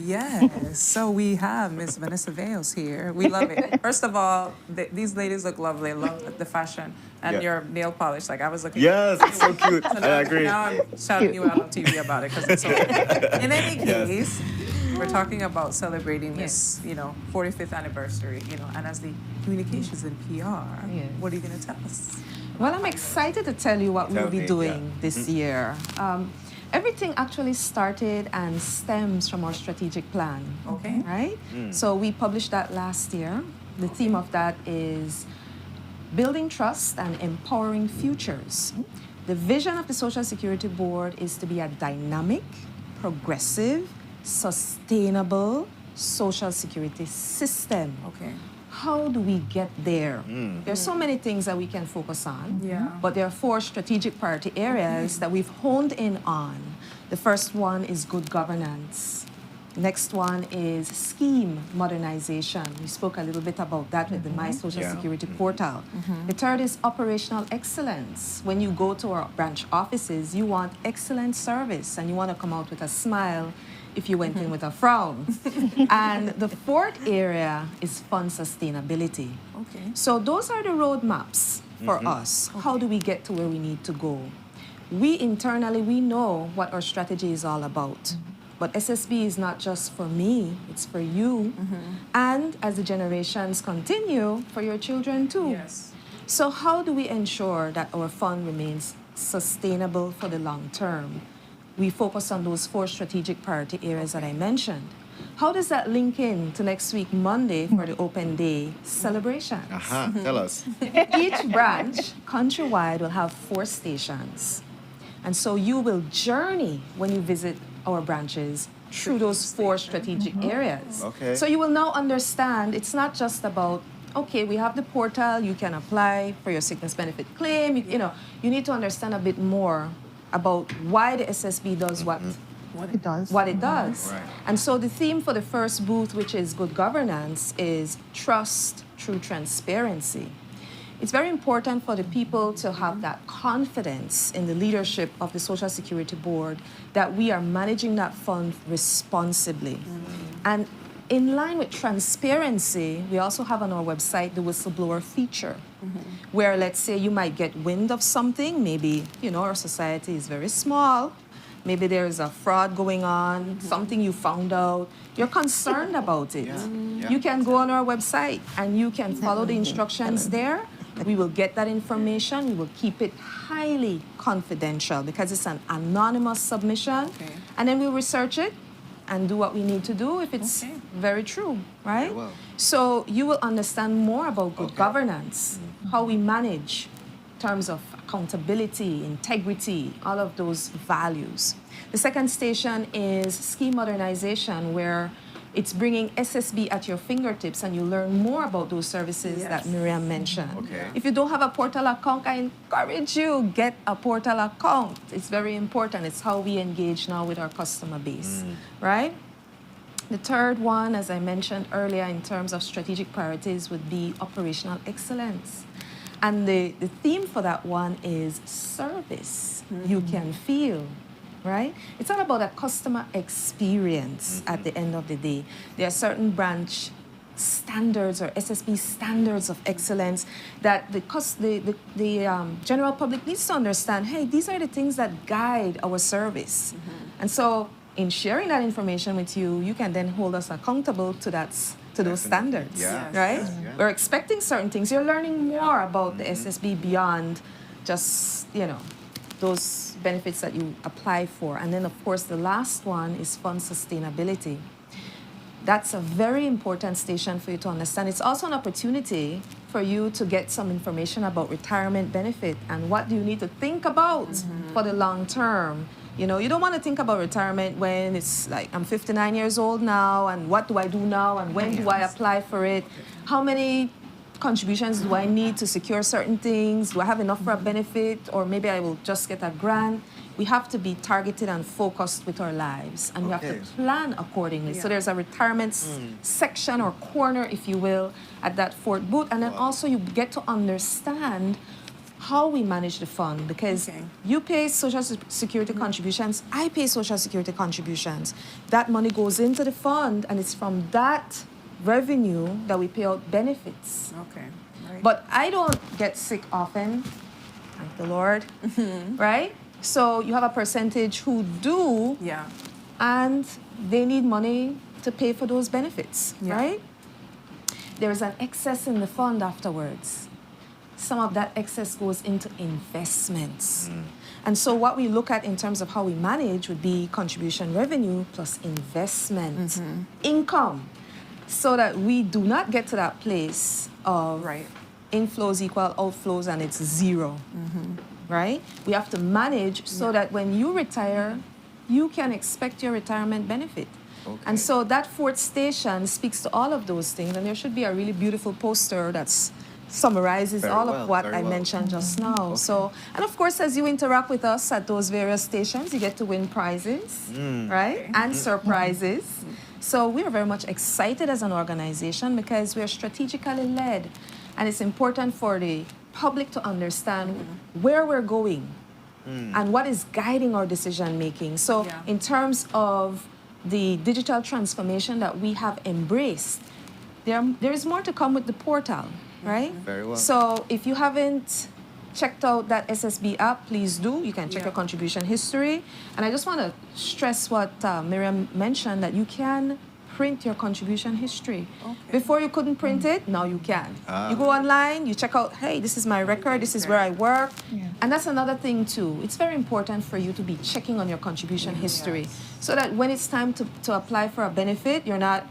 we have Miss Vanessa Vales here. We love it. First of all, these ladies look lovely. I love the fashion and your nail polish. Like I was looking. Yes, it's so cute. So now, I agree. Now I'm shouting you out on TV about it because it's so good. In any case, we're talking about celebrating this, 45th anniversary, and as the communications and PR, what are you going to tell us? Well, I'm excited to tell you what we'll be doing this year. Everything actually started and stems from our strategic plan. Okay. Right? So we published that last year. The theme of that is building trust and empowering futures. The vision of the Social Security Board is to be a dynamic, progressive, sustainable social security system. Okay. How do we get there? There's so many things that we can focus on, but there are 4 strategic priority areas that we've honed in on. The first one is good governance. Next one is scheme modernization. We spoke a little bit about that with the My Social Security portal. The third is operational excellence. When you go to our branch offices, you want excellent service and you want to come out with a smile if you went in with a frown. And the 4th area is fund sustainability. Okay. So those are the roadmaps for us. How do we get to where we need to go? We internally, we know what our strategy is all about. But SSB is not just for me, it's for you. And as the generations continue, for your children too. Yes. So how do we ensure that our fund remains sustainable for the long term? We focus on those 4 strategic priority areas that I mentioned. How does that link in to next week, Monday, for the open day celebration? Tell us. Each branch countrywide will have 4 stations. And so you will journey when you visit our branches through those 4 strategic areas. Okay. So you will now understand it's not just about, okay, we have the portal, you can apply for your sickness benefit claim. You know, you need to understand a bit more about why the SSB does what it does. What it does. Right. And so the theme for the first booth, which is good governance, is trust through transparency. It's very important for the people to have that confidence in the leadership of the Social Security Board that we are managing that fund responsibly. And in line with transparency, we also have on our website the whistleblower feature, where let's say you might get wind of something, maybe, you know, our society is very small, maybe there's a fraud going on, something you found out, you're concerned about it. You can go on our website and you can follow the instructions there. We will get that information. We will keep it highly confidential because it's an anonymous submission. And then we'll research it and do what we need to do if it's very true, right? So you will understand more about good governance, how we manage in terms of accountability, integrity, all of those values. The second station is scheme modernization, where it's bringing SSB at your fingertips and you learn more about those services that Miriam mentioned. If you don't have a portal account, I encourage you, get a portal account. It's very important. It's how we engage now with our customer base, right? The third one, as I mentioned earlier, in terms of strategic priorities, would be operational excellence. And the theme for that one is service you can feel, right? It's all about a customer experience at the end of the day. There are certain branch standards or SSB standards of excellence that the general public needs to understand, hey, these are the things that guide our service. And so in sharing that information with you, you can then hold us accountable to those standards, right? We're expecting certain things. You're learning more about the SSB beyond just, you know, those benefits that you apply for. And then, of course, the last one is fund sustainability. That's a very important station for you to understand. It's also an opportunity for you to get some information about retirement benefit and what do you need to think about for the long term. You know, you don't want to think about retirement when it's like, I'm 59 years old now, and what do I do now, and when do I apply for it? How many contributions do I need to secure certain things? Do I have enough for a benefit, or maybe I will just get a grant? We have to be targeted and focused with our lives, and we have to plan accordingly. So there's a retirement section or corner, if you will, at that fourth booth, and then also you get to understand how we manage the fund, because you pay Social Security contributions, I pay Social Security contributions. That money goes into the fund, and it's from that revenue that we pay out benefits. But I don't get sick often, thank the Lord, right? So you have a percentage who do, and they need money to pay for those benefits, right? There is an excess in the fund afterwards. Some of that excess goes into investments. And so what we look at in terms of how we manage would be contribution revenue plus investment income, so that we do not get to that place of inflows equal outflows and it's zero, right? We have to manage so that when you retire, you can expect your retirement benefit. And so that fourth station speaks to all of those things, and there should be a really beautiful poster that's summarizes all of what I mentioned just now. So, and of course, as you interact with us at those various stations, you get to win prizes, right? And surprises. So we are very much excited as an organization because we are strategically led, and it's important for the public to understand where we're going and what is guiding our decision making. So in terms of the digital transformation that we have embraced, there is more to come with the portal. Right? Very well. So if you haven't checked out that SSB app, please do. You can check your contribution history. And I just want to stress what Miriam mentioned, that you can print your contribution history. Before you couldn't print it, now you can. You go online, you check out, hey, this is my record, this is where I work. And that's another thing too. It's very important for you to be checking on your contribution history so that when it's time to apply for a benefit, you're not,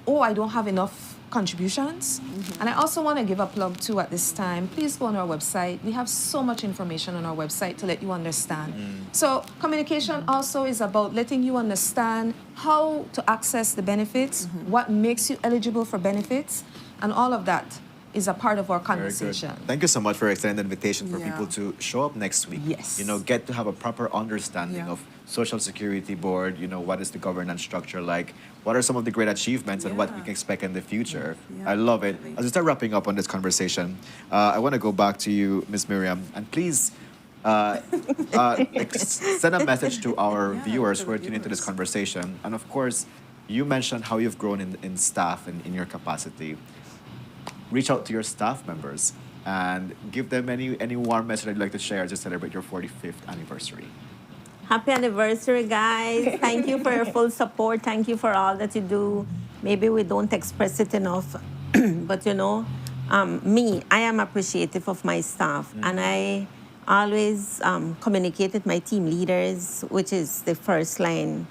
oh, I don't have enough contributions. And I also want to give a plug too at this time. Please go on our website. We have so much information on our website to let you understand. So communication also is about letting you understand how to access the benefits, what makes you eligible for benefits, and all of that is a part of our conversation. Thank you so much for extending the invitation for people to show up next week. Yes. You know, get to have a proper understanding of Social Security Board, you know, what is the governance structure like, what are some of the great achievements and what we can expect in the future. I love it. As we start wrapping up on this conversation, I want to go back to you, Ms. Miriam, and please send a message to our viewers who are tuning into this conversation. And of course, you mentioned how you've grown in staff and in your capacity. Reach out to your staff members and give them any warm message you'd like to share to celebrate your 45th anniversary. Happy anniversary, guys. Thank you for your full support. Thank you for all that you do. Maybe we don't express it enough, but you know, I am appreciative of my staff, and I always communicate with my team leaders, which is the first line,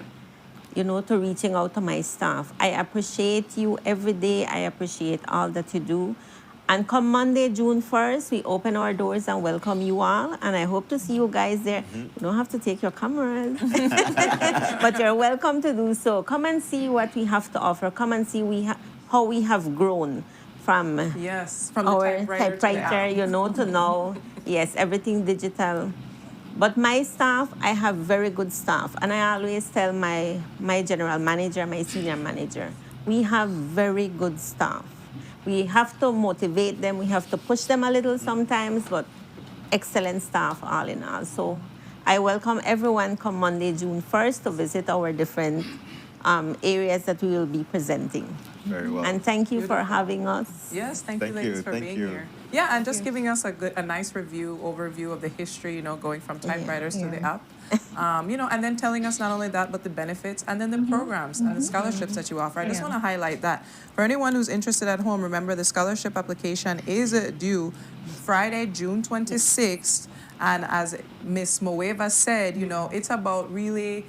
you know, to reaching out to my staff. I appreciate you every day. I appreciate all that you do. And come Monday, June 1st, we open our doors and welcome you all. And I hope to see you guys there. You don't have to take your cameras, but you're welcome to do so. Come and see what we have to offer. Come and see how we have grown from, from our the typewriter, you know, to now. Yes, everything digital. But my staff, I have very good staff. And I always tell my general manager, my senior manager, we have very good staff. We have to motivate them. We have to push them a little sometimes, but excellent staff all in all. So I welcome everyone come Monday, June 1st to visit our different areas that we will be presenting. Very well. And thank you for having us. Yes, thank you ladies for being here. Yeah, and just giving us a nice overview of the history, you know, going from typewriters to the app. You know, and then telling us not only that, but the benefits and then the programs and the scholarships that you offer. I just want to highlight that. For anyone who's interested at home, remember the scholarship application is due Friday, June 26th. And as Ms. Moeva said, you know, it's about really,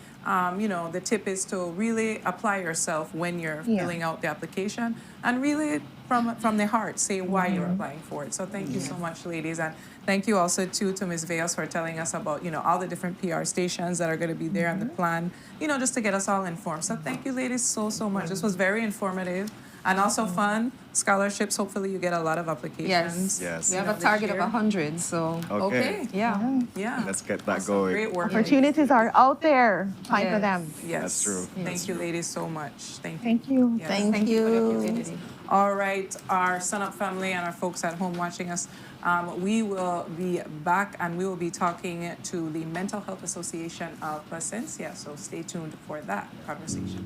you know, the tip is to really apply yourself when you're filling out the application and really from the heart say why you're applying for it. So thank you so much, ladies. And thank you also to Ms. Veas for telling us about, you know, all the different PR stations that are going to be there and the plan, you know, just to get us all informed. So thank you, ladies, so much. This was very informative. And also fun, scholarships, hopefully you get a lot of applications. Yes. We have a target of 100, so. Okay. Yeah. Let's get that going. Great work. Opportunities are out there. Fight for them. Yes. That's true. Thank you, ladies, so much. Thank you. Thank you. Yes. Thank you. For the opportunity. All right, our Sunup family and our folks at home watching us, we will be back and we will be talking to the Mental Health Association of Placencia. So stay tuned for that conversation.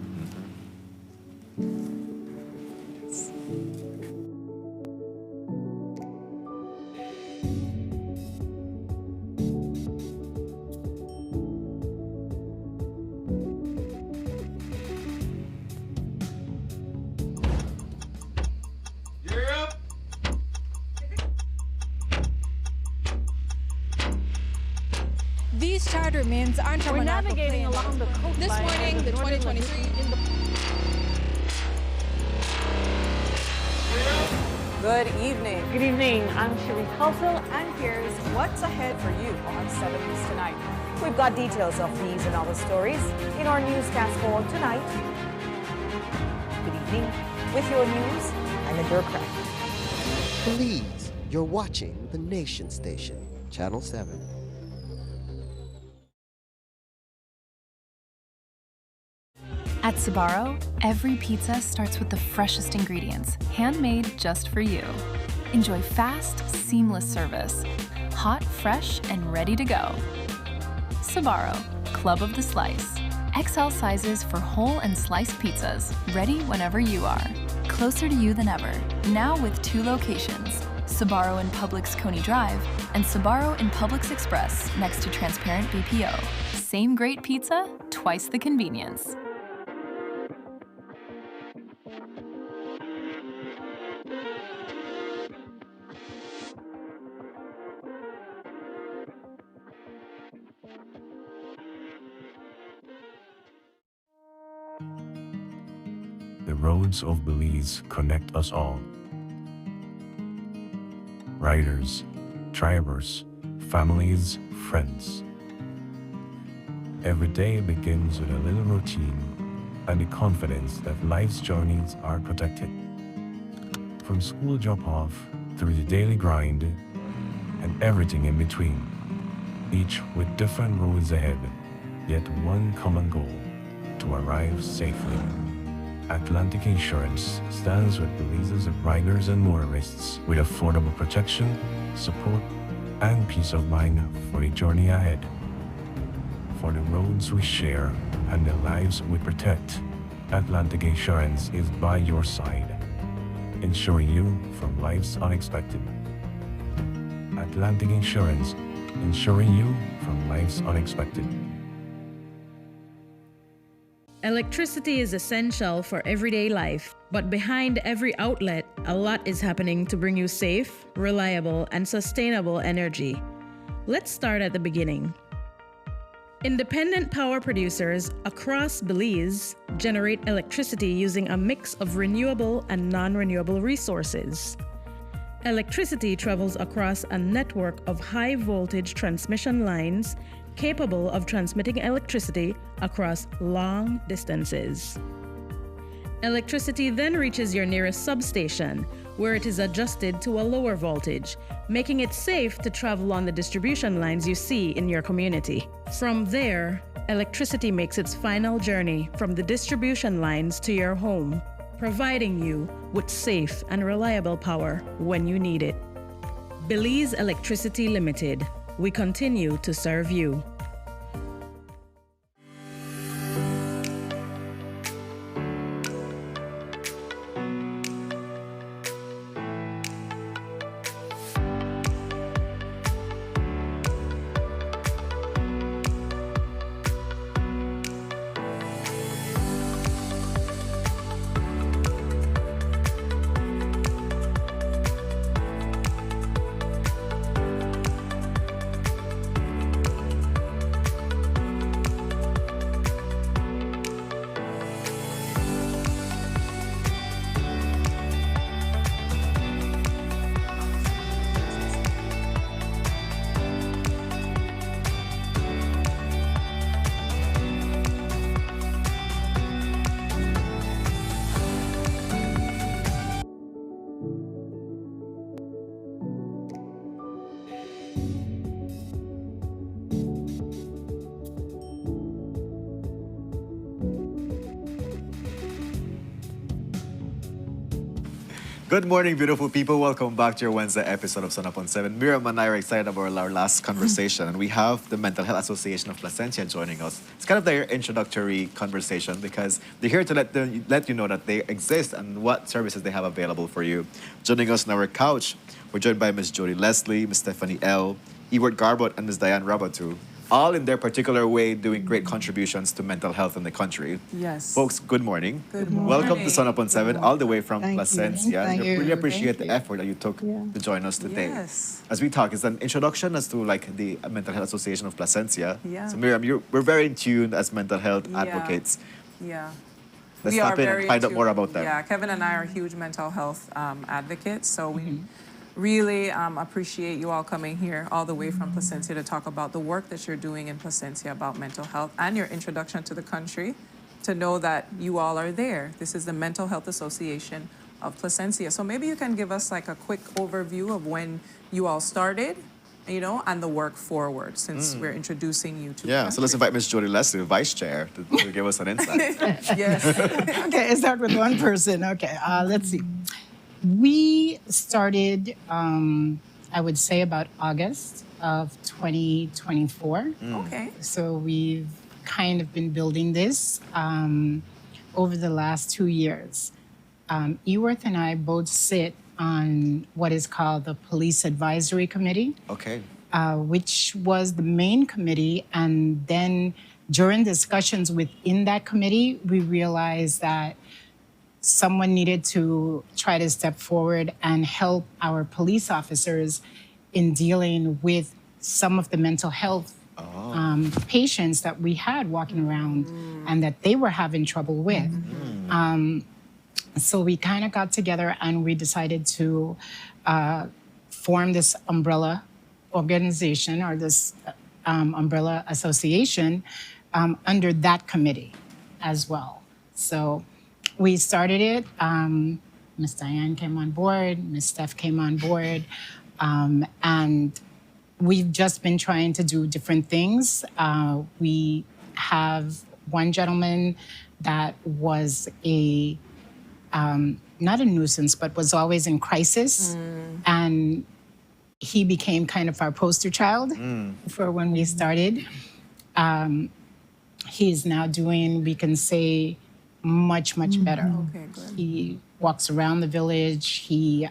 These charter mints aren't We're navigating along the coastline. This morning, the 2023 Good evening. Good evening. I'm Cherise Helsel, and here's what's ahead for you on 7 News Tonight. We've got details of these and other stories in our newscast for tonight. Good evening. With your news, I'm Nadir Craft. Belize, you're watching the Nation Station, Channel 7. At Sbarro, every pizza starts with the freshest ingredients, handmade just for you. Enjoy fast, seamless service. Hot, fresh, and ready to go. Sbarro, Club of the Slice. XL sizes for whole and sliced pizzas, ready whenever you are. Closer to you than ever, now with 2 locations. Sbarro in Publix Coney Drive and Sbarro in Publix Express next to Transparent BPO. Same great pizza, twice the convenience. The roads of Belize connect us all. Riders, drivers, families, friends. Every day begins with a little routine and the confidence that life's journeys are protected. From school drop-off through the daily grind and everything in between, each with different roads ahead, yet one common goal: to arrive safely. Atlantic Insurance stands with Belize's riders and motorists with affordable protection, support, and peace of mind for the journey ahead. For the roads we share and the lives we protect, Atlantic Insurance is by your side, insuring you from life's unexpected. Atlantic Insurance, insuring you from life's unexpected. Electricity is essential for everyday life, but behind every outlet, a lot is happening to bring you safe, reliable, and sustainable energy. Let's start at the beginning. Independent power producers across Belize generate electricity using a mix of renewable and non-renewable resources. Electricity travels across a network of high-voltage transmission lines capable of transmitting electricity across long distances. Electricity then reaches your nearest substation, where it is adjusted to a lower voltage, making it safe to travel on the distribution lines you see in your community. From there, electricity makes its final journey from the distribution lines to your home, providing you with safe and reliable power when you need it. Belize Electricity Limited. We continue to serve you. Good morning, beautiful people. Welcome back to your Wednesday episode of Sunup on 7. Miriam and I are excited about our last conversation, and we have the Mental Health Association of Placencia joining us. It's kind of their introductory conversation because they're here to let you know that they exist and what services they have available for you. Joining us on our couch, we're joined by Ms. Jody Leslie, Ms. Stephanie L., Ewart Garbot, and Ms. Diane Rabatu, all in their particular way doing great contributions to mental health in the country. Yes. Folks, good morning. Good morning. Welcome to Sunup on 7, all the way from Placencia. Thank you. Really appreciate the effort that you took to join us today. Yes. As we talk, it's an introduction as to like the Mental Health Association of Placencia. Yeah. So Miriam, we're very in tune as mental health advocates. Yeah. Let's We stop are in very and find out into- more about that. Yeah, Kevin and I are huge mental health advocates, so we really appreciate you all coming here all the way from Placencia to talk about the work that you're doing in Placencia about mental health and your introduction to the country, to know that you all are there. This is the Mental Health Association of Placencia. So maybe you can give us like a quick overview of when you all started, you know, and the work forward, since we're introducing you to Yeah, the so let's invite Ms. Jody Leslie, the Vice Chair, to give us an insight. Yes. Okay, start with one person. Okay, let's see. We started, I would say, about August of 2024. Okay. So we've kind of been building this over the last 2 years. Eworth and I both sit on what is called the Police Advisory Committee, Okay. which was the main committee. And then during discussions within that committee, we realized that someone needed to try to step forward and help our police officers in dealing with some of the mental health patients that we had walking around and that they were having trouble with. So we kind of got together and we decided to form this umbrella organization or this umbrella association under that committee as well. So we started it. Miss Diane came on board, Miss Steph came on board, and we've just been trying to do different things. We have one gentleman that was not a nuisance, but was always in crisis. And he became kind of our poster child for when we started. He's now doing, we can say, much, much better. Okay, good. He walks around the village. He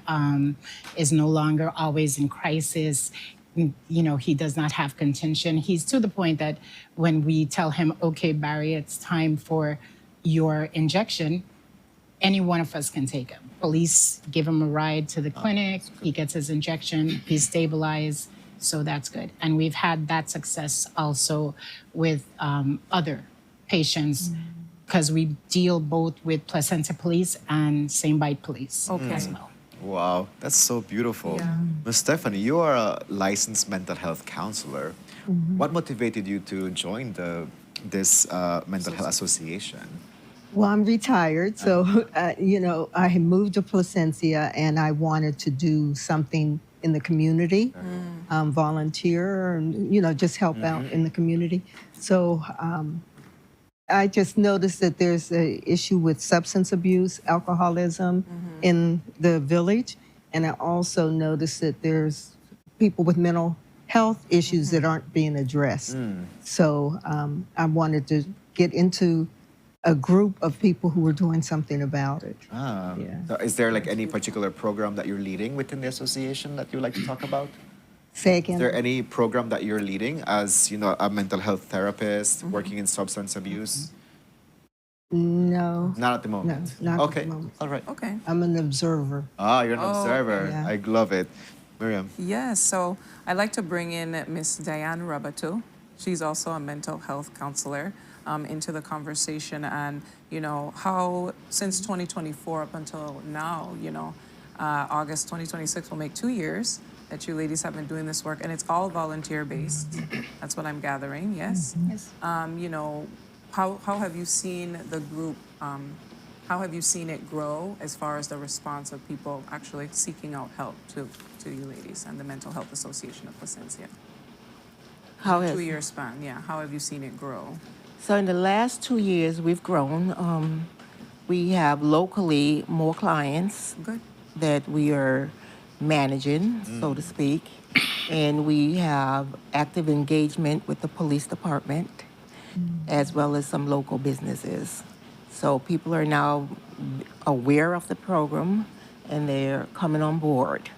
is no longer always in crisis. You know, he does not have contention. He's to the point that when we tell him, okay, Barry, it's time for your injection, any one of us can take him. Police give him a ride to the clinic. He gets his injection. He's stabilized. So that's good. And we've had that success also with other patients because we deal both with Placenta Police and St. Bite Police as well. Wow, that's so beautiful. Ms. Stephanie, you are a licensed mental health counselor. What motivated you to join this mental health association? Well, I'm retired, so you know, I had moved to Placencia, and I wanted to do something in the community, volunteer, and you know, just help out in the community. So I just noticed that there's an issue with substance abuse, alcoholism in the village, and I also noticed that there's people with mental health issues that aren't being addressed. So I wanted to get into a group of people who were doing something about it. So is there like any particular program that you're leading within the association that you'd like to talk about? Say again? Is there any program that you're leading as, you know, a mental health therapist working in substance abuse? No. Not at the moment? No, not okay. at the moment. All right. Okay. I'm an observer. Ah, you're an observer. Yeah. I love it. Miriam. Yes, so I'd like to bring in Miss Diane Rubato. She's also a mental health counselor into the conversation, and you know how since 2024 up until now, you know, August 2026 will make 2 years that you ladies have been doing this work, and it's all volunteer based. That's what I'm gathering. Yes. Yes. You know, how have you seen the group? How have you seen it grow as far as the response of people actually seeking out help to you ladies and the Mental Health Association of Placencia? How has 2 year span, yeah. How have you seen it grow? So in the last 2 years, we've grown. We have locally more clients that we are managing, so to speak. And we have active engagement with the police department, as well as some local businesses. So people are now aware of the program, and they're coming on board.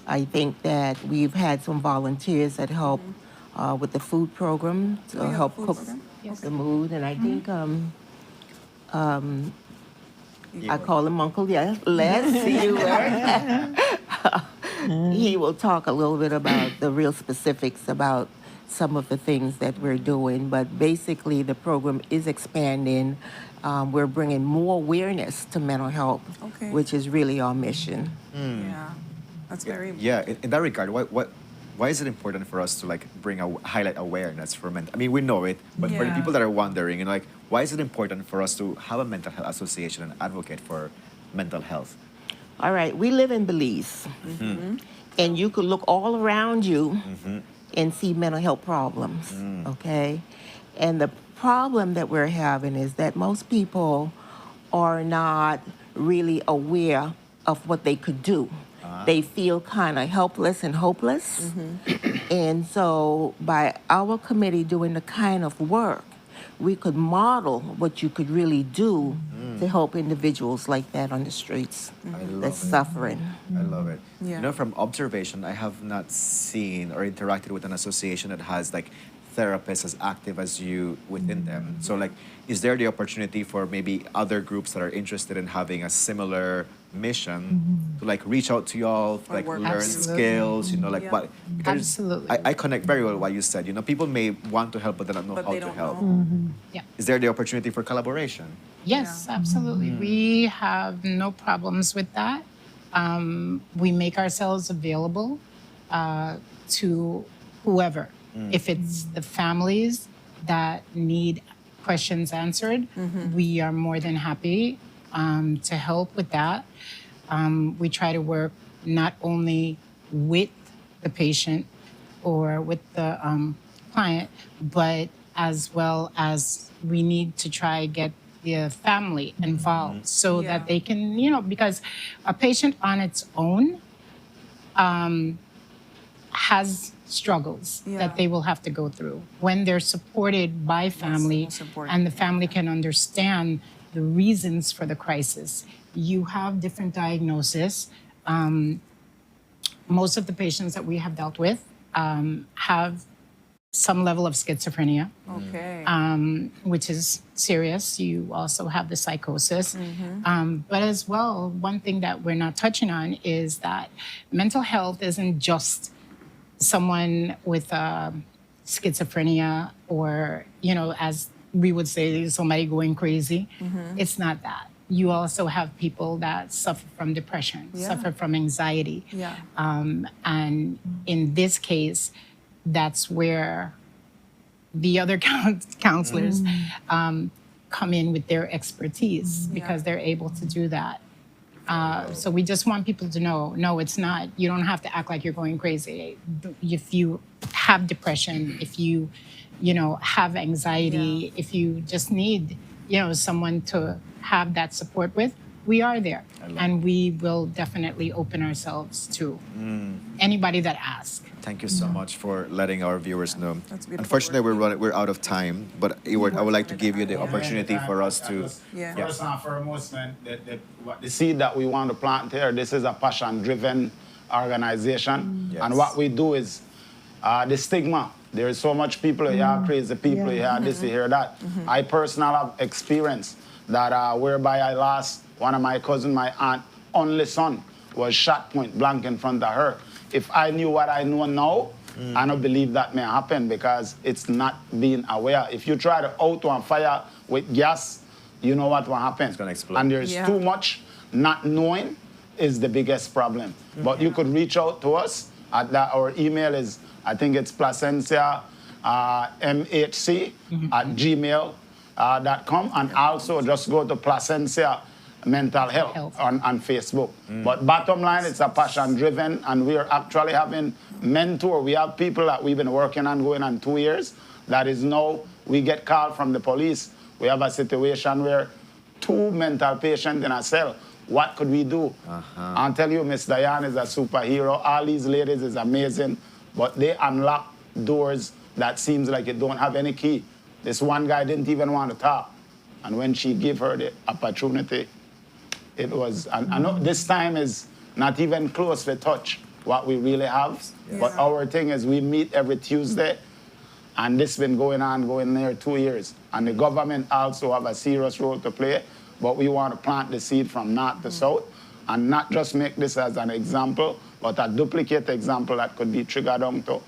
I think that we've had some volunteers that help with the food program to help cook the mood. And I think I call him Uncle Les. He will talk a little bit about the real specifics about some of the things that we're doing. But basically, the program is expanding. We're bringing more awareness to mental health, which is really our mission. Yeah, that's very important. Yeah, in that regard, why is it important for us to like highlight awareness for mental? I mean, we know it, but for the people that are wondering, you know, like, why is it important for us to have a mental health association and advocate for mental health? All right, we live in Belize, and you could look all around you and see mental health problems, okay? And the problem that we're having is that most people are not really aware of what they could do. They feel kind of helpless and hopeless. And so by our committee doing the kind of work, we could model what you could really do to help individuals like that on the streets that's suffering. I love it. Yeah. You know, from observation, I have not seen or interacted with an association that has like therapists as active as you within them. So like, is there the opportunity for maybe other groups that are interested in having a similar mission to like reach out to y'all, to, like learn skills, you know, like what? Because I connect very well with what you said. You know, people may want to help, but they don't know how to help. Yeah. Is there the opportunity for collaboration? Yes, absolutely. We have no problems with that. We make ourselves available to whoever. If it's the families that need questions answered, we are more than happy to help with that. We try to work not only with the patient or with the client, but as well as we need to try get the family involved so that they can, because a patient on its own has struggles that they will have to go through. When they're supported by family and the family can understand the reasons for the crisis, you have different diagnoses. Most of the patients that we have dealt with have some level of schizophrenia, which is serious. You also have the psychosis. But as well, one thing that we're not touching on is that mental health isn't just someone with schizophrenia or, as we would say, somebody going crazy. It's not that. You also have people that suffer from depression, suffer from anxiety. And in this case, that's where the other counselors come in with their expertise because they're able to do that. So we just want people to know, no, it's not. You don't have to act like you're going crazy. If you have depression, if you, have anxiety, if you just need, someone to have that support with, we are there. And we will definitely open ourselves to anybody that asks. Thank you so much for letting our viewers know. Unfortunately, we're out of time, but Ewart, I would like to give you the opportunity for us to. First and foremost, man, the seed that we want to plant here, this is a passion-driven organization. And what we do is the stigma. There is so much people here, crazy people here, this, you hear that. I personally have experience that whereby I lost one of my cousins, my aunt, only son, was shot point blank in front of her. If I knew what I know now, I don't believe that may happen because it's not being aware. If you try to out one fire with gas, you know what will happen. It's going to explode. And there's too much not knowing is the biggest problem. But you could reach out to us at that. Our email is, I think it's placencia mhc@gmail.com, and also just go to Placencia Mental Health on Facebook. But bottom line, it's a passion-driven, and we're actually having mentor. We have people that we've been working on going on 2 years. That is now, we get called from the police. We have a situation where 2 mental patients in a cell. What could we do? I'll tell you, Miss Diane is a superhero. All these ladies is amazing, but they unlock doors that seems like it don't have any key. This one guy didn't even want to talk. And when she gave her the opportunity, it was, and I know this time is not even close to touch what we really have. But our thing is we meet every Tuesday, and this been going near 2 years. And the government also have a serious role to play, but we want to plant the seed from north to south, and not just make this as an example, but a duplicate example that could be triggered on to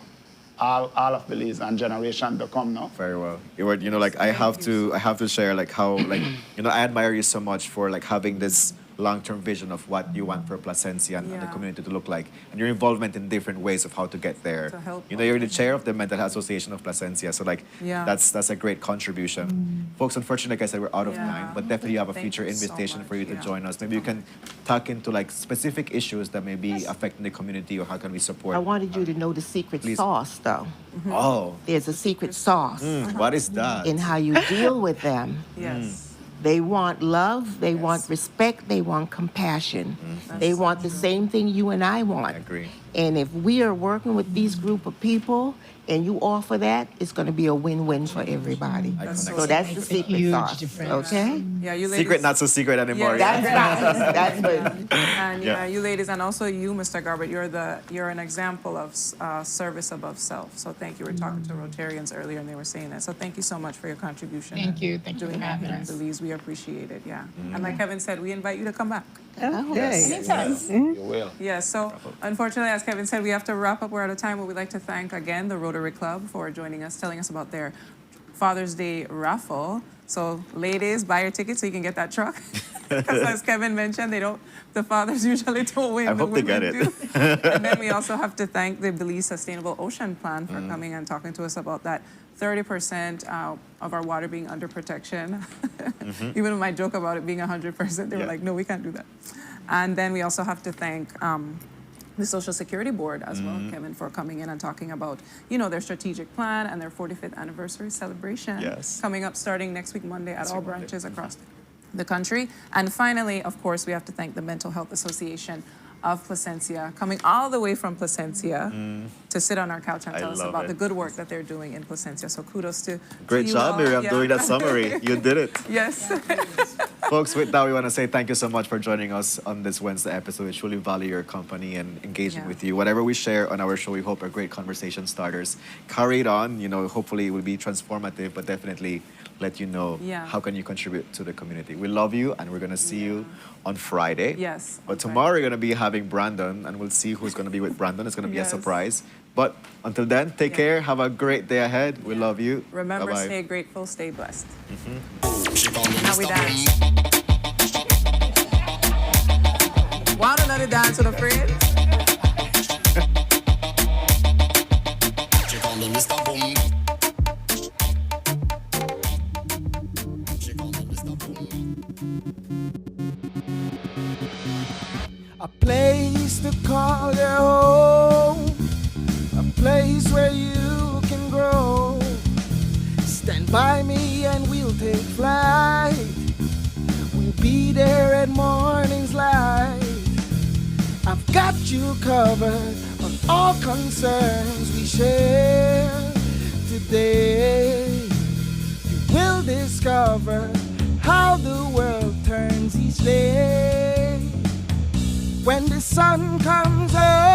all of Belize and generation to come now. Very well. Ewart, I have to share how I admire you so much for having this long-term vision of what you want for Placencia and the community to look like, and your involvement in different ways of how to get there. To help you're the chair of the Mental Health Association of Placencia, so that's a great contribution. Folks, unfortunately, like I said, we're out of time, but definitely you have a future invitation for you to join us. Maybe you can talk into specific issues that may be affecting the community, or how can we support. I wanted you to know the secret sauce, though. Oh. There's a secret sauce. What is that? In how you deal with them. Yes. They want love, they want respect, they want compassion. They want the same thing you and I want. I agree. And if we are working with these group of people and you offer that, it's going to be a win-win for everybody. So that's the secret sauce, okay? Yeah, you ladies. Secret, not so secret anymore. That's right. That's good. And you ladies, and also you, Mr. Garbutt, you're an example of service above self. So thank you. We were talking to Rotarians earlier, and they were saying that. So thank you so much for your contribution. Thank you. Thank you for having us. Belize, we appreciate it. Yeah. And like Kevin said, we invite you to come back. Okay. Anytime. You will. Yeah, so unfortunately, as Kevin said, we have to wrap up. We're out of time, but we'd like to thank again the Rotary Club for joining us, telling us about their Father's Day raffle. So ladies, buy your ticket so you can get that truck. Because as Kevin mentioned, the fathers usually don't win. I hope they get it. And then we also have to thank the Belize Sustainable Ocean Plan for coming and talking to us about that 30% of our water being under protection. Even with my joke about it being 100%, they were like, no, we can't do that. And then we also have to thank the Social Security Board as well, Kevin, for coming in and talking about, their strategic plan and their 45th anniversary celebration coming up starting next week, Monday, at all branches across the country. And finally, of course, we have to thank the Mental Health Association of Placencia, coming all the way from Placencia to sit on our couch and tell us about the good work that they're doing in Placencia. So kudos to Great you job, all. Miriam, doing that summary. You did it. Yes. Folks, with that, we want to say thank you so much for joining us on this Wednesday episode. We truly value your company and engaging with you. Whatever we share on our show, we hope are great conversation starters. Carry it on. Hopefully it will be transformative, but definitely let you know how can you contribute to the community. We love you, and we're going to see you on Friday. Yes. But tomorrow we're going to be having Brandon, and we'll see who's going to be with Brandon. It's going to be a surprise. But until then, take care. Have a great day ahead. We love you. Remember, Bye-bye. stay grateful, stay blessed. Now we dance. Want another dance with a friend? A place to call your home, a place where you can grow. Stand by me and we'll take flight. We'll be there at morning's light. I've got you covered on all concerns we share today. You will discover how the world turns each day. When the sun comes up